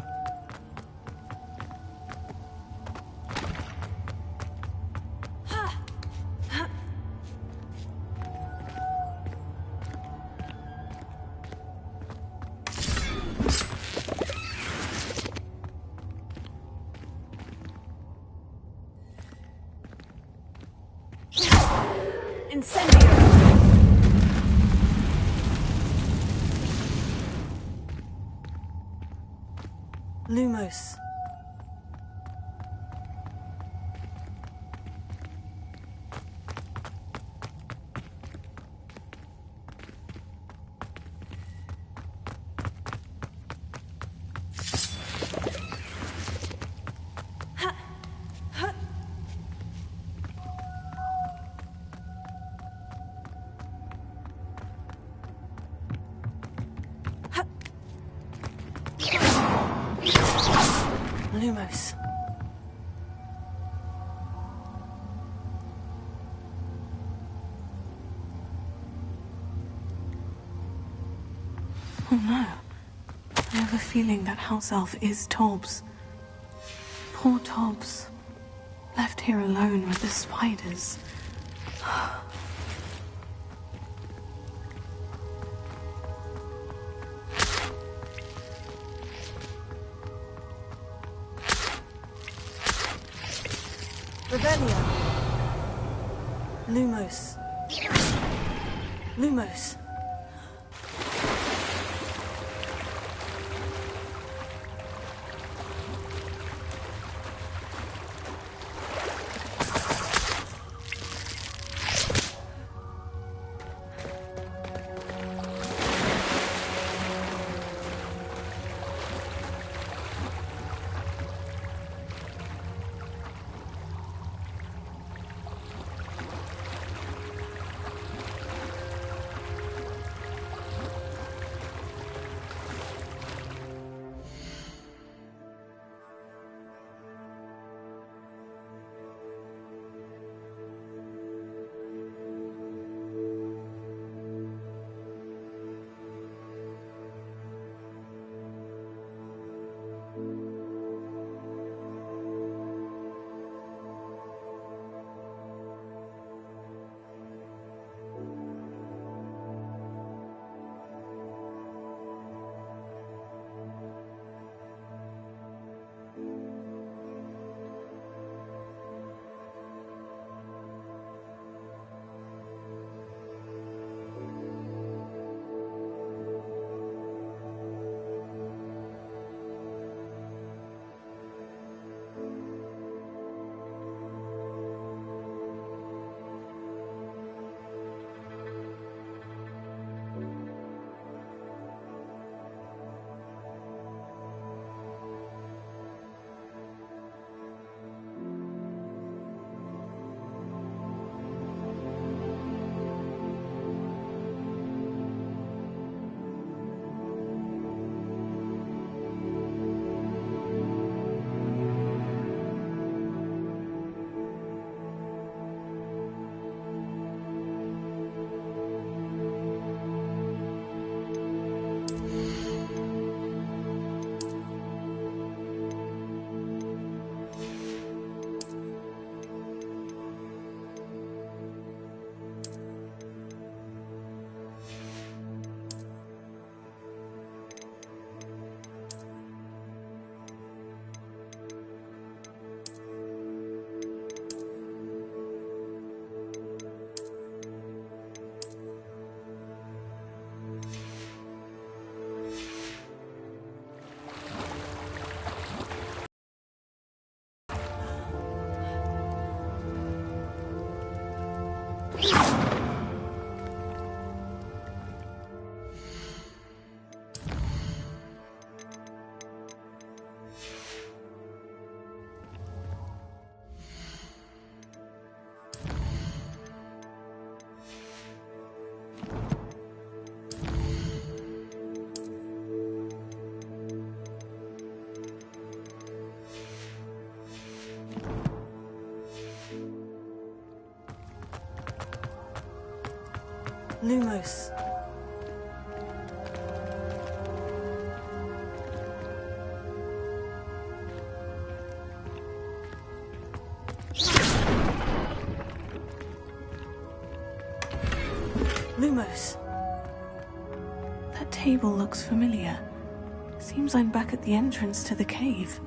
A: Incendio! Lumos. Lumos. Oh no. I have a feeling that house elf is Tobbs. Poor Tobbs. Left here alone with the spiders. Revelio. Lumos. Lumos. Lumos. Lumos. That table looks familiar. Seems I'm back at the entrance to the cave.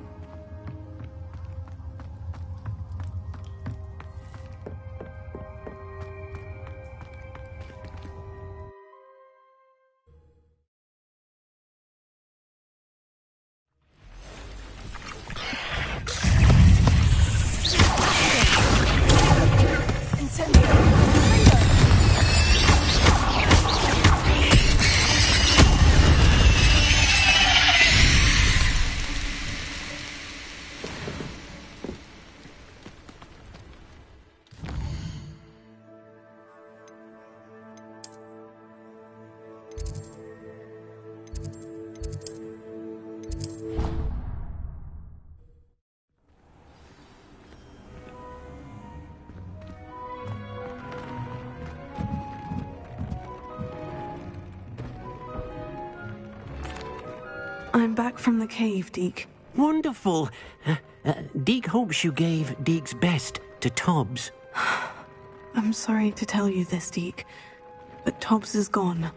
A: I'm back from the cave, Deke.
B: Wonderful. Deke hopes you gave Deke's best to Tobbs.
A: I'm sorry to tell you this, Deke, but Tobbs is gone.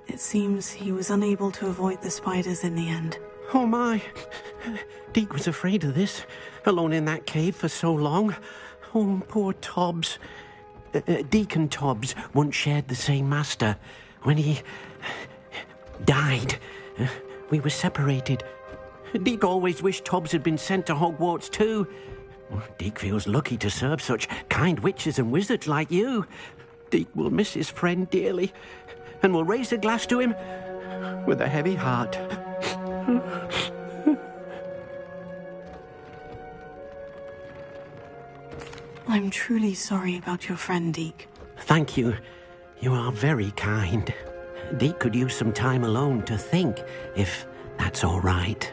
A: It seems he was unable to avoid the spiders in the end.
B: Oh my. Deke was afraid of this, alone in that cave for so long. Oh, poor Tobbs. Deke and Tobbs once shared the same master. When he died, we were separated. Deke always wished Tobbs had been sent to Hogwarts too. Deke feels lucky to serve such kind witches and wizards like you. Deke will miss his friend dearly, and will raise a glass to him with a heavy heart.
A: I'm truly sorry about your friend, Deke.
B: Thank you. You are very kind. Deke could use some time alone to think, if that's all right.